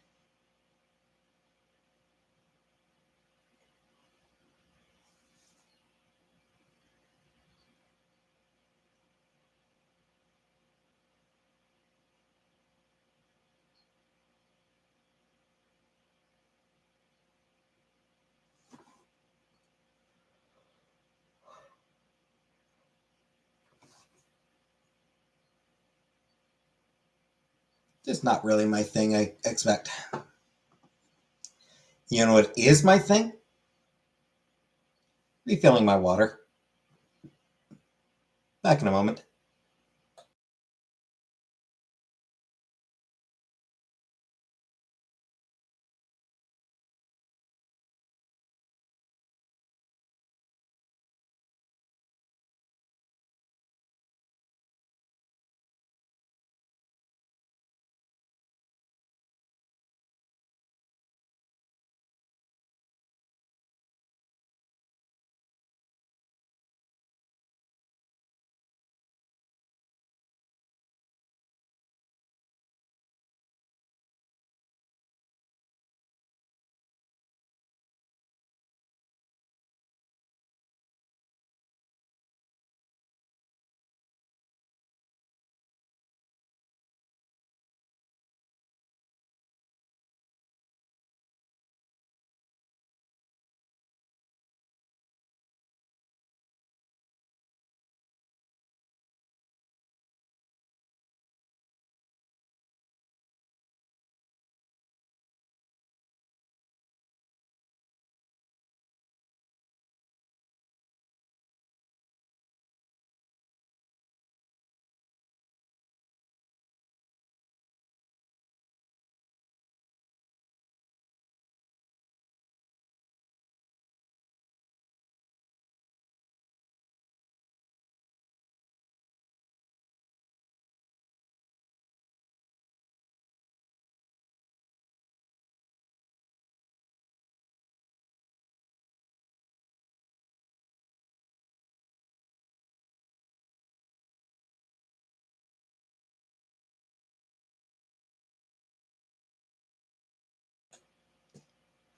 Just not really my thing, I expect. You know what is my thing? Refilling my water. Back in a moment.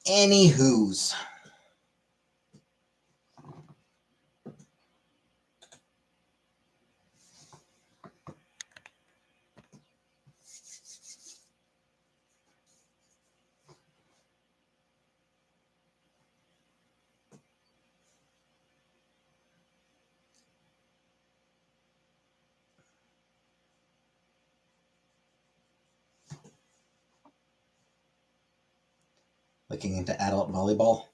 Anywho's. Looking into adult volleyball.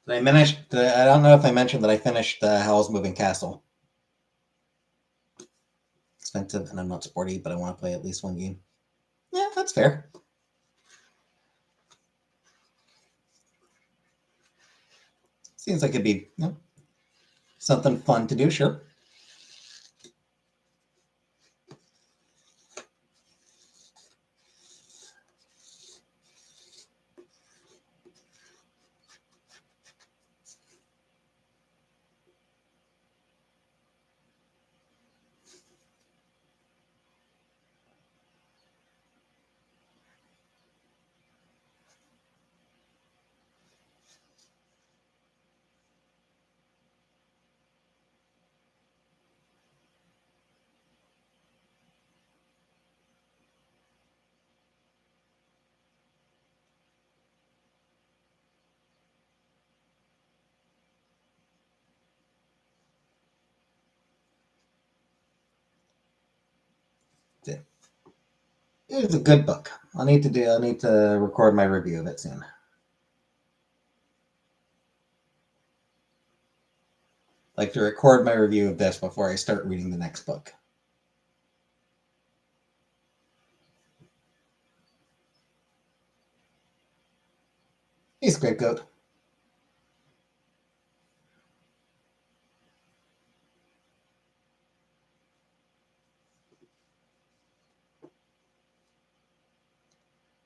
I don't know if I mentioned that I finished Howl's Moving Castle. Expensive, and I'm not sporty, but I want to play at least one game. Yeah, that's fair. Seems like it'd be something fun to do, sure. It was a good book. I need to record my review of it soon. Like to record my review of this before I start reading the next book. Hey, Scapegoat.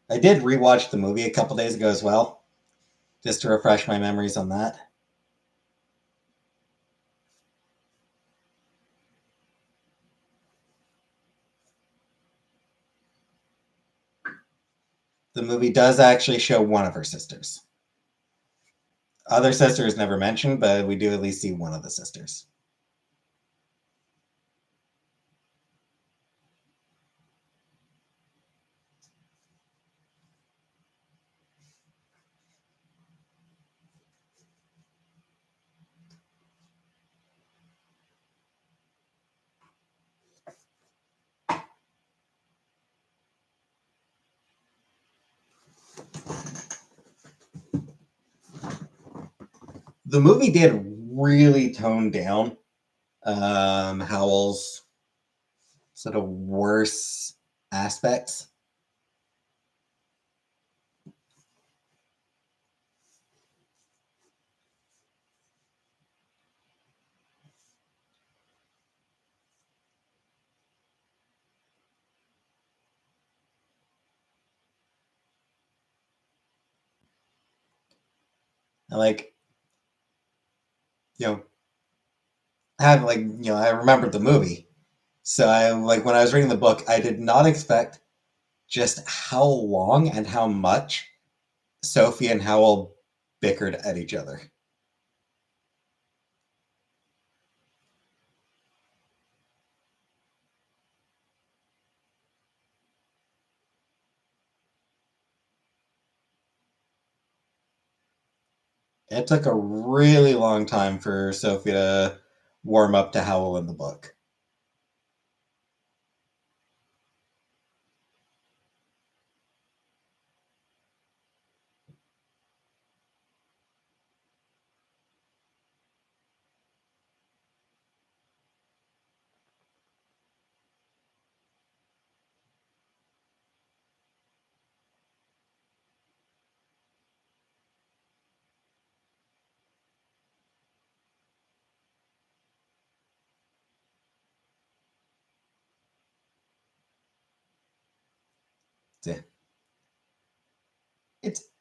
I did rewatch the movie a couple days ago as well, just to refresh my memories on that. The movie does actually show one of her sisters. Other sister is never mentioned, but we do at least see one of the sisters. the movie did really tone down Howell's sort of worse aspects. Like, you know, have like, I remembered the movie. So I like when I was reading the book, I did not expect just how long and how much Sophie and Howell bickered at each other. It took a really long time for Sophie to warm up to Howell in the book.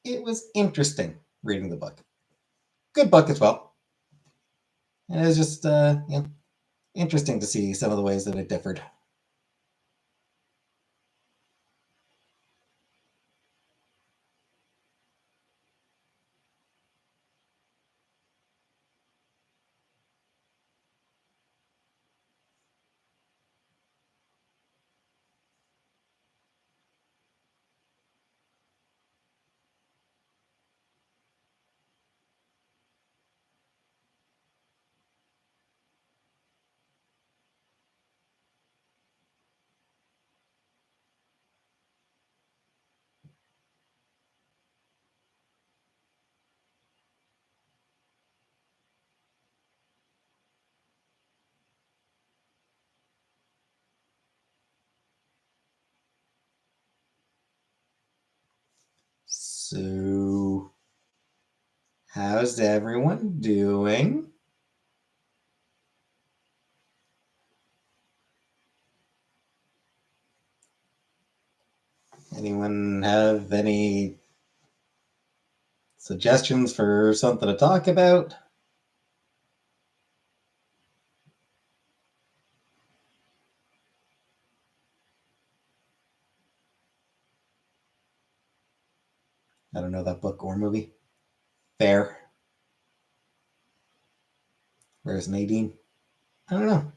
It was interesting reading the book. Good book as well. And it was just interesting to see some of the ways that it differed. So, how's everyone doing? Anyone have any suggestions for something to talk about? I don't know that book or movie. Fair. Where's Nadine? I don't know.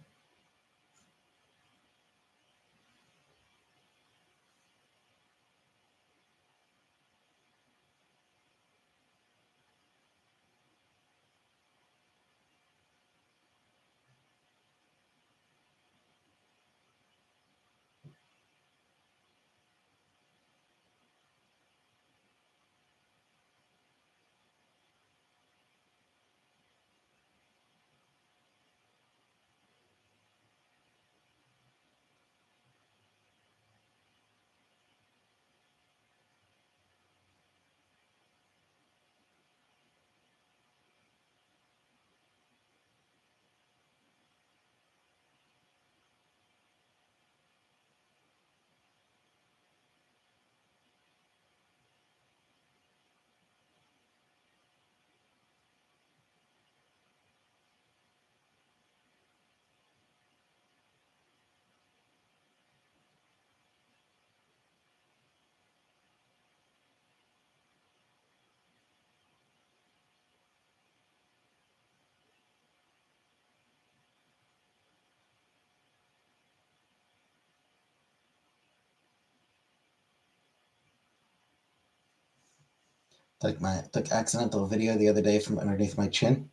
Took accidental video the other day from underneath my chin.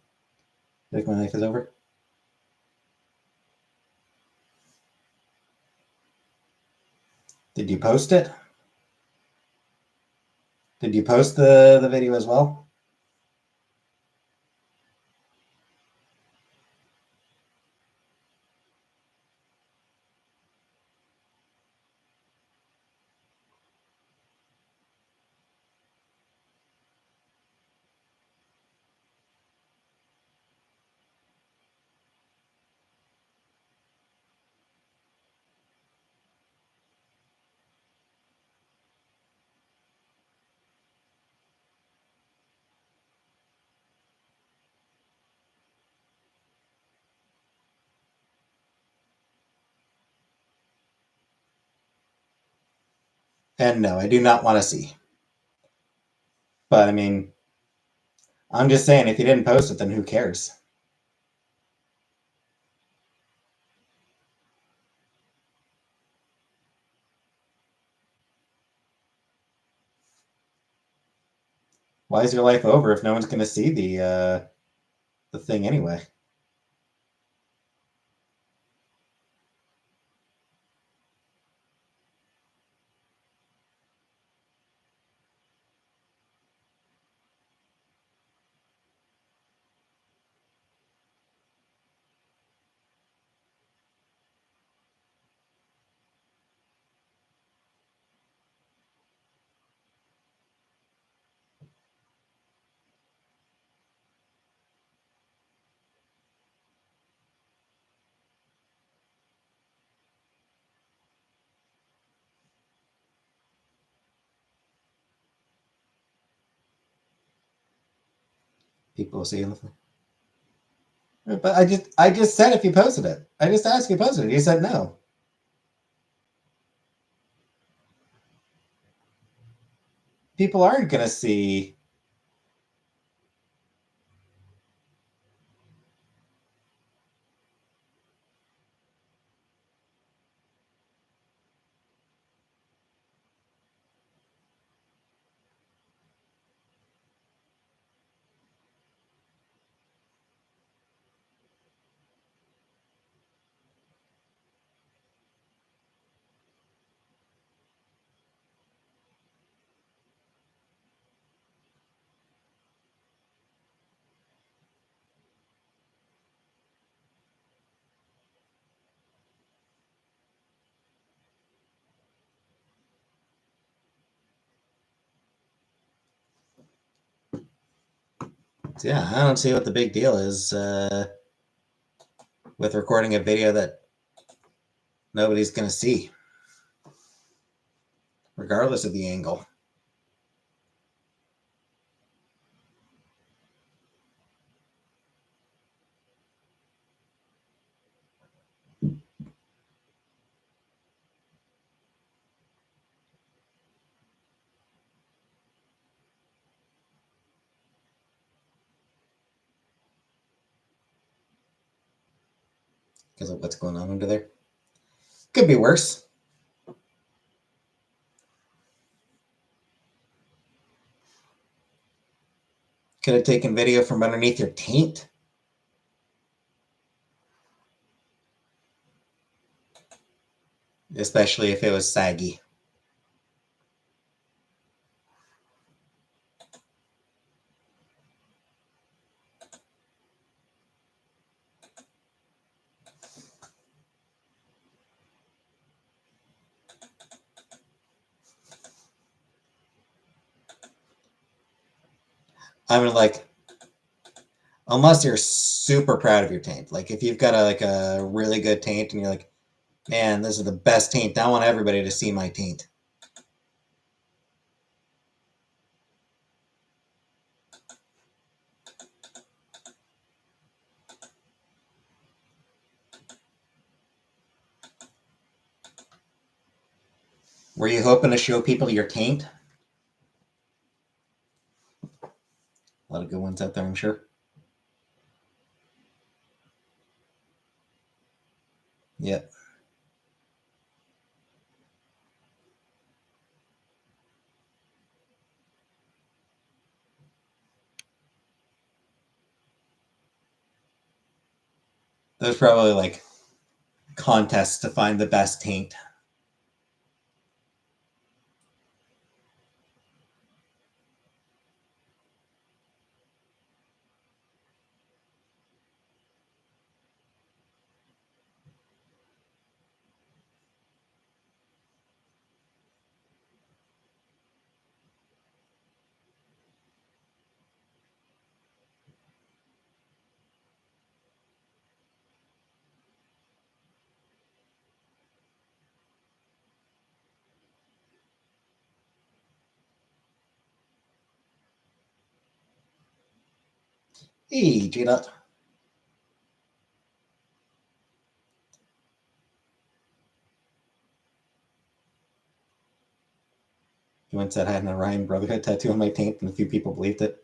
Like my knife is over. Did you post it? Did you post the video as well? And no, I do not want to see. But I mean, I'm just saying, if you didn't post it, then who cares? Why is your life over if no one's going to see the thing anyway? People will see the thing. But I just said if you posted it. I just asked if you posted it. You said no. People aren't going to see. Yeah, I don't see what the big deal is with recording a video that nobody's going to see, regardless of the angle. Because of what's going on under there. Could be worse. Could have taken video from underneath your taint. Especially if it was saggy. I mean, like, unless you're super proud of your taint. Like, if you've got a really good taint and you're like, man, this is the best taint. I want everybody to see my taint. Were you hoping to show people your taint? A lot of good ones out there, I'm sure. Yep. There's probably like contests to find the best taint. Hey, J-Dot. He once said I had an Orion Brotherhood tattoo on my taint, and a few people believed it.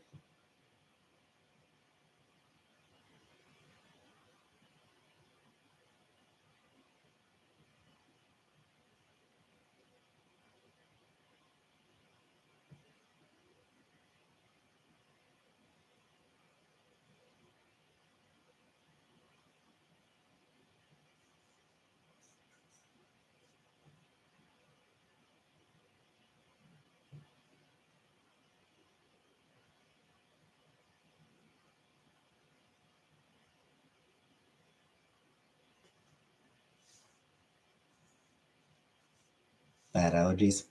Bad allergies.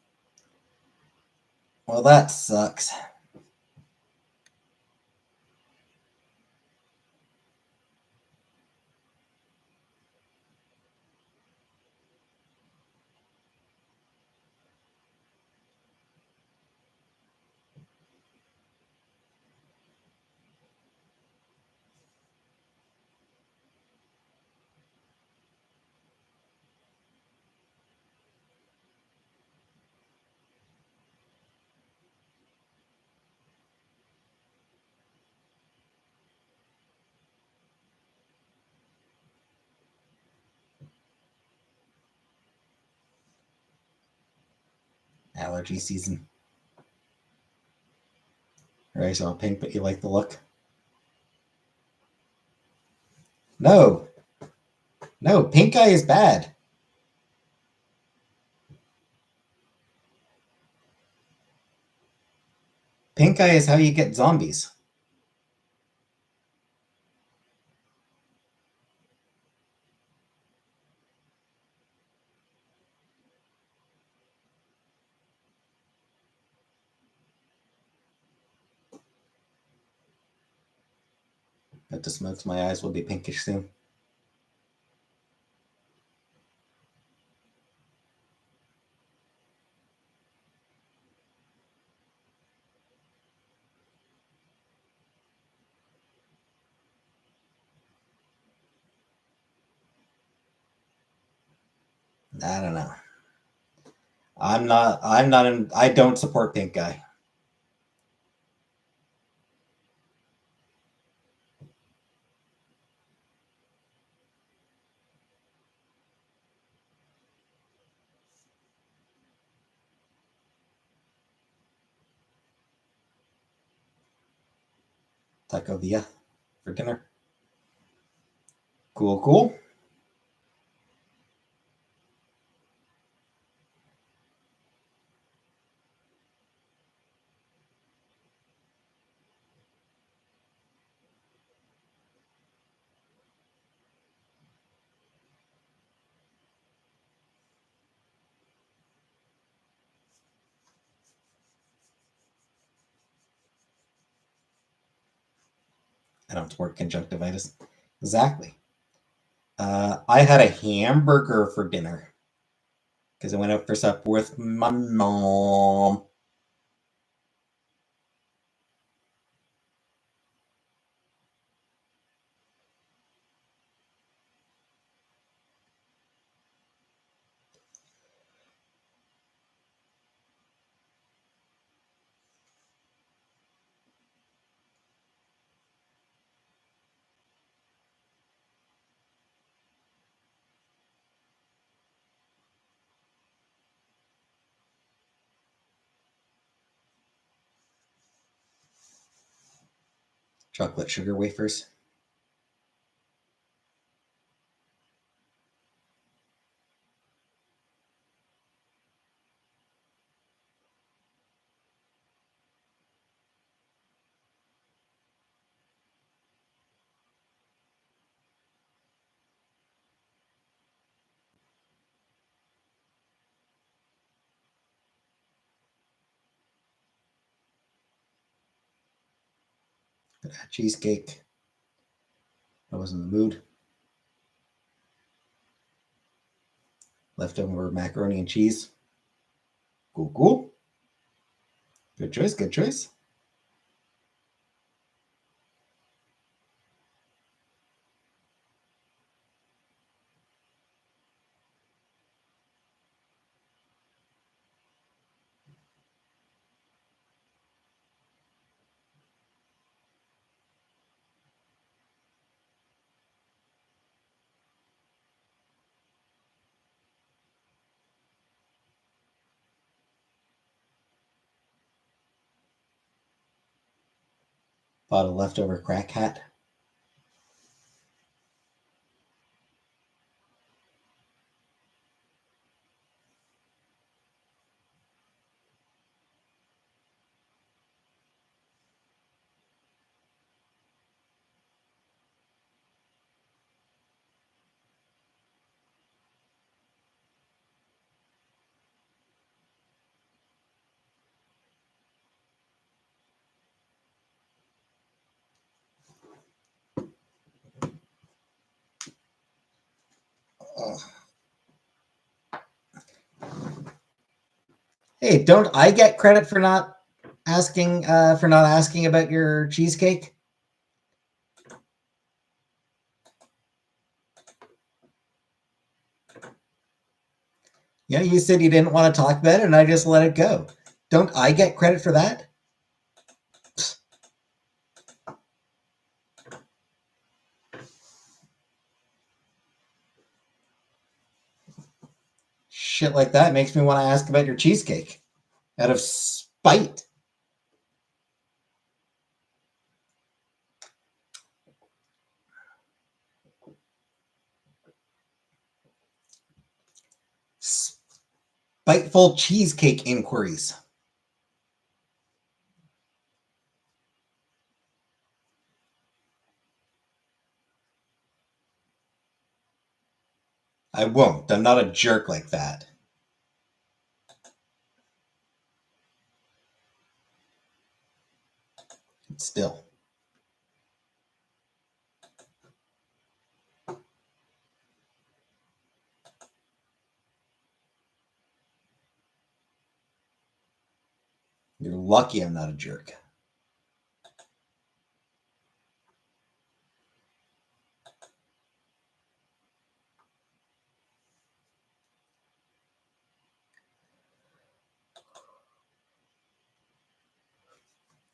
Well, that sucks. Allergy season. Right, so pink, but you like the look? No. No, pink eye is bad. Pink eye is how you get zombies. But the smokes, my eyes will be pinkish soon. I don't know. I don't support pink eye. Taco Villa for dinner. Cool, cool. I don't support conjunctivitis. Exactly. I had a hamburger for dinner because I went out for supper with my mom. Chocolate sugar wafers. Cheesecake. I was in the mood. Leftover macaroni and cheese. Cool, cool. Good choice, good choice. Bought a leftover crack hat. Hey, don't I get credit for not asking about your cheesecake? You know, you said you didn't want to talk about it, and I just let it go. Don't I get credit for that? Shit like that makes me want to ask about your cheesecake out of spite. Spiteful cheesecake inquiries. I won't. I'm not a jerk like that. Still. You're lucky I'm not a jerk.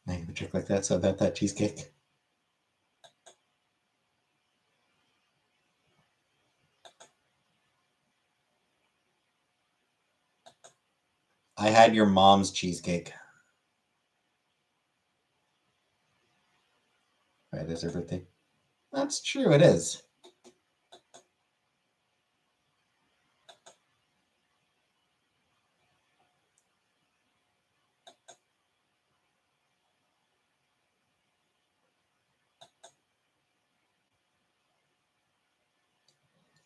I'm a jerk like that, so about that cheesecake. I had your mom's cheesecake. Right, is her birthday? That's true, it is.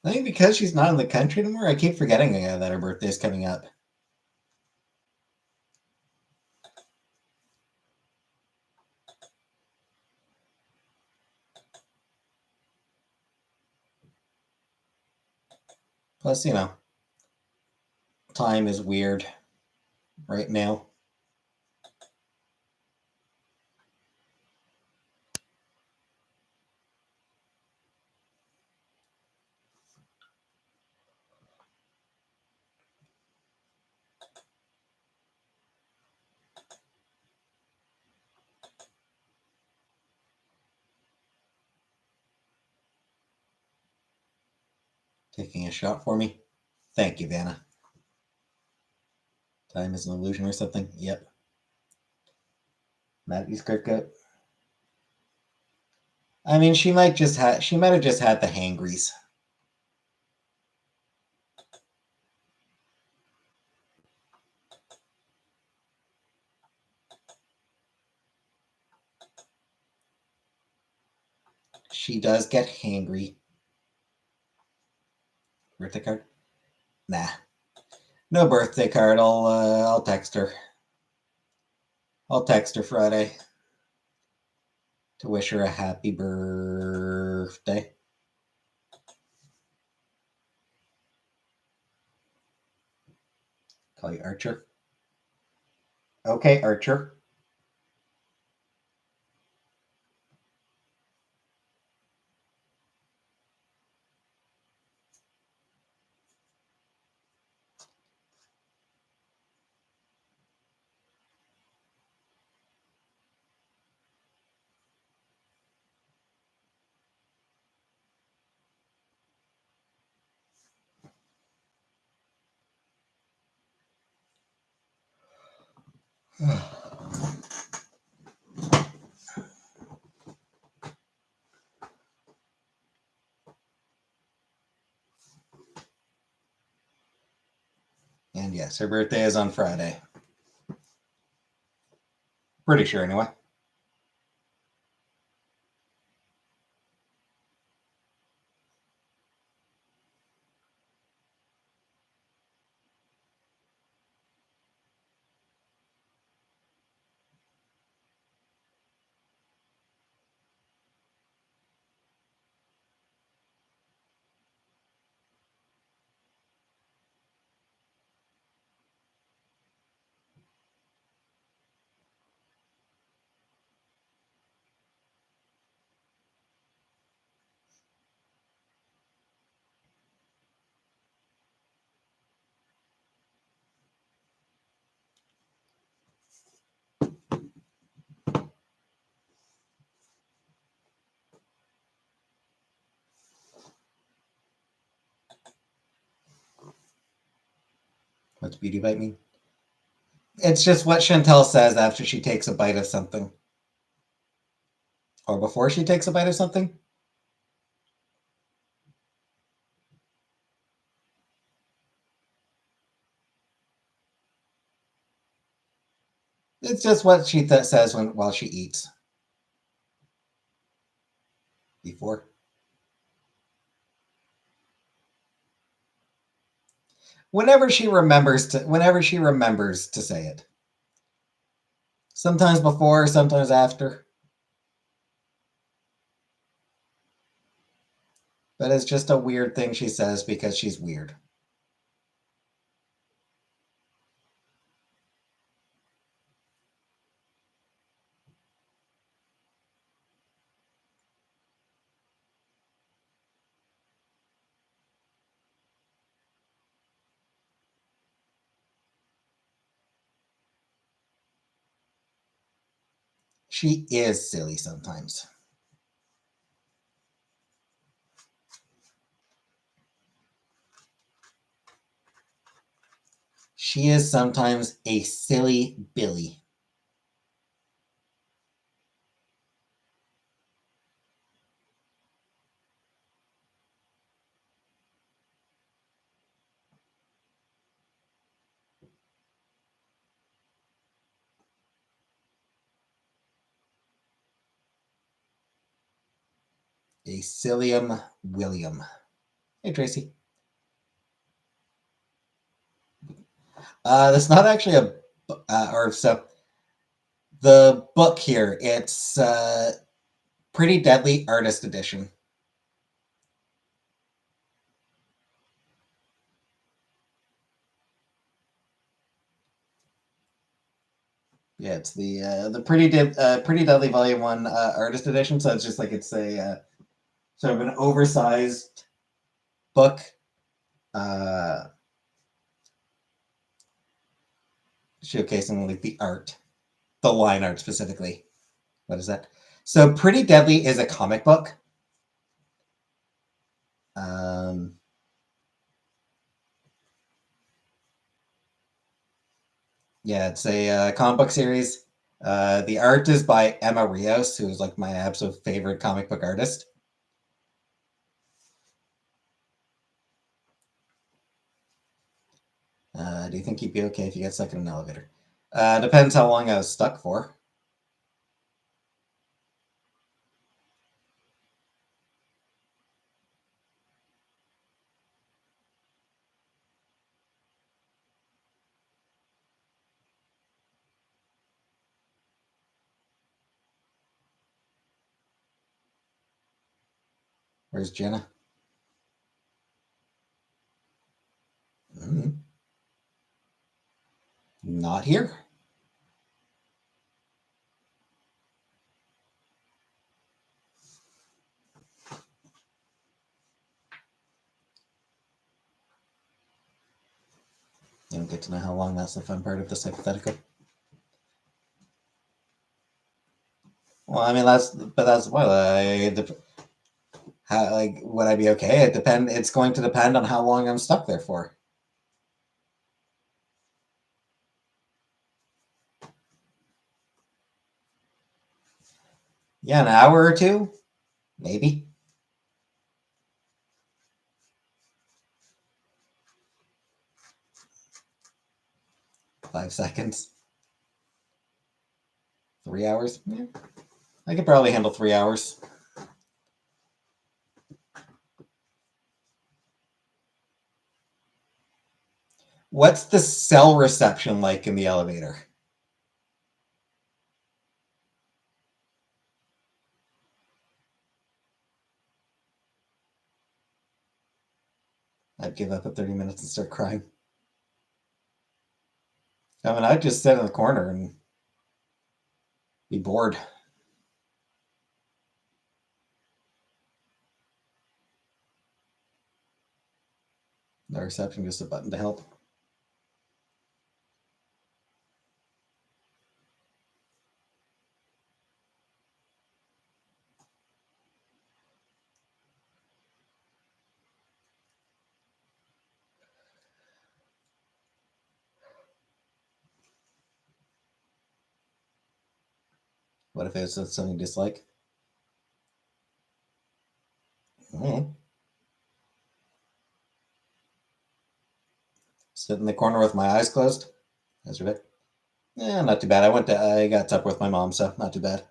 I think because she's not in the country anymore, I keep forgetting that her birthday's coming up. Plus, you know, time is weird right now. Taking a shot for me? Thank you, Vanna. Time is an illusion or something? Yep. Maddie's Goat. I mean, she might have just had the hangries. She does get hangry. Birthday card? Nah. No birthday card. I'll text her. I'll text her Friday to wish her a happy birthday. Call you Archer. Okay, Archer. And yes, her birthday is on Friday. Pretty sure, anyway. What's beauty bite mean? It's just what Chantel says after she takes a bite of something. Or before she takes a bite of something. It's just what she says while she eats. Before. Whenever she remembers to say it. Sometimes before, sometimes after. But it's just a weird thing she says because she's weird. She is silly sometimes. She is sometimes a silly Billy. A Sillium William. Hey, Tracy. That's not actually or so. The book here, it's Pretty Deadly Artist Edition. Yeah, it's the Pretty Deadly Volume 1 Artist Edition. So it's just like it's a sort of an oversized book. Showcasing like the art, the line art specifically. What is that? So Pretty Deadly is a comic book. Yeah, it's a comic book series. The art is by Emma Rios, who is like my absolute favorite comic book artist. Do you think you'd be okay if you get stuck in an elevator? Depends how long I was stuck for. Where's Jenna? Mm, not here. You don't get to know how long. That's the fun part of this hypothetical. Well, I mean that's what how, like, would I be okay? It's going to depend on how long I'm stuck there for. Yeah, an hour or two, maybe. 5 seconds. 3 hours? Yeah. I could probably handle 3 hours. What's the cell reception like in the elevator? I'd give up at 30 minutes and start crying. I mean, I'd just sit in the corner and be bored. No reception, just a button to help. What if it's something you dislike? Mm. Sit in the corner with my eyes closed. Yesterday. Yeah, not too bad. I got supper with my mom, so not too bad.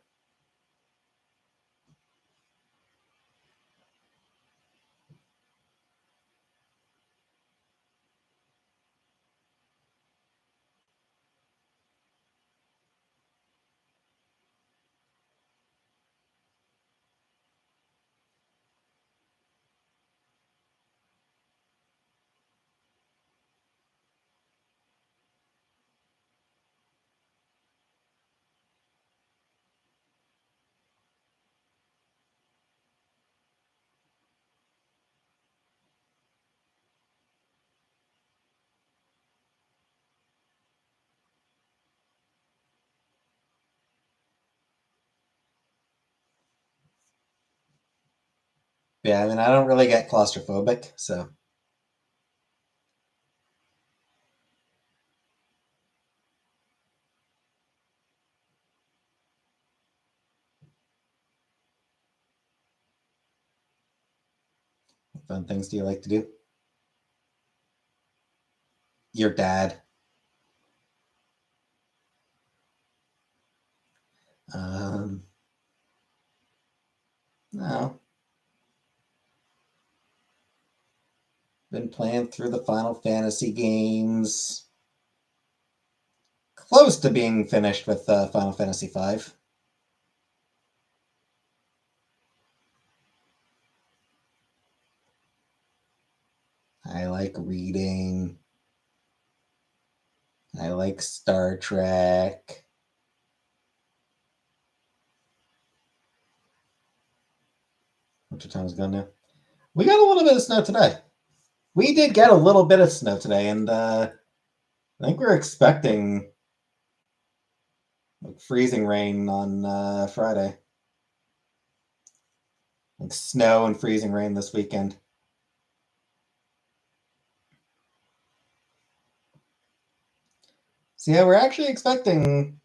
Yeah, I mean, I don't really get claustrophobic, so what fun things do you like to do? Your dad. Um, no. Been playing through the Final Fantasy games. Close to being finished with Final Fantasy V. I like reading. I like Star Trek. What's your time's gone now? We got a little bit of snow today. We did get a little bit of snow today, and I think we're expecting like freezing rain on Friday. Like snow and freezing rain this weekend. So yeah, actually expecting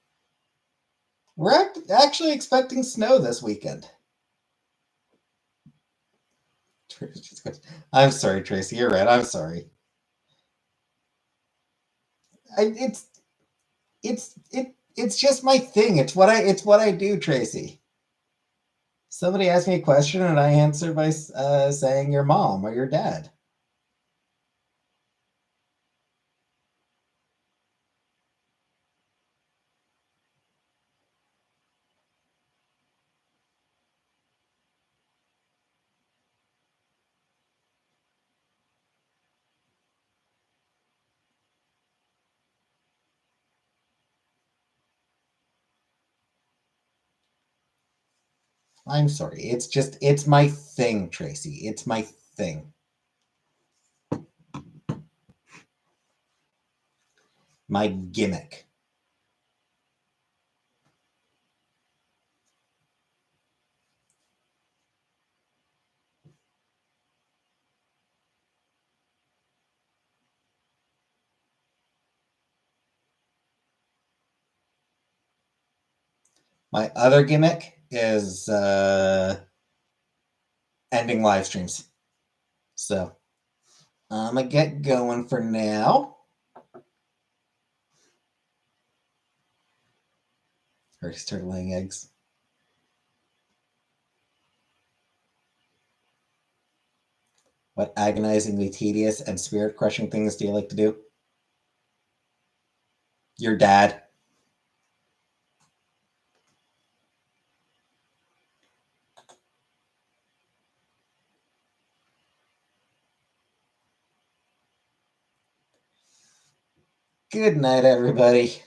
snow this weekend. I'm sorry, Tracy. You're right. I'm sorry. It's it's just my thing. It's what I do, Tracy. Somebody asks me a question and I answer by saying your mom or your dad. I'm sorry. It's my thing, Tracy. It's my thing. My gimmick. My other gimmick is ending live streams. So I'm gonna get going for now. Already started laying eggs. What agonizingly tedious and spirit-crushing things do you like to do? Your dad. Good night, everybody.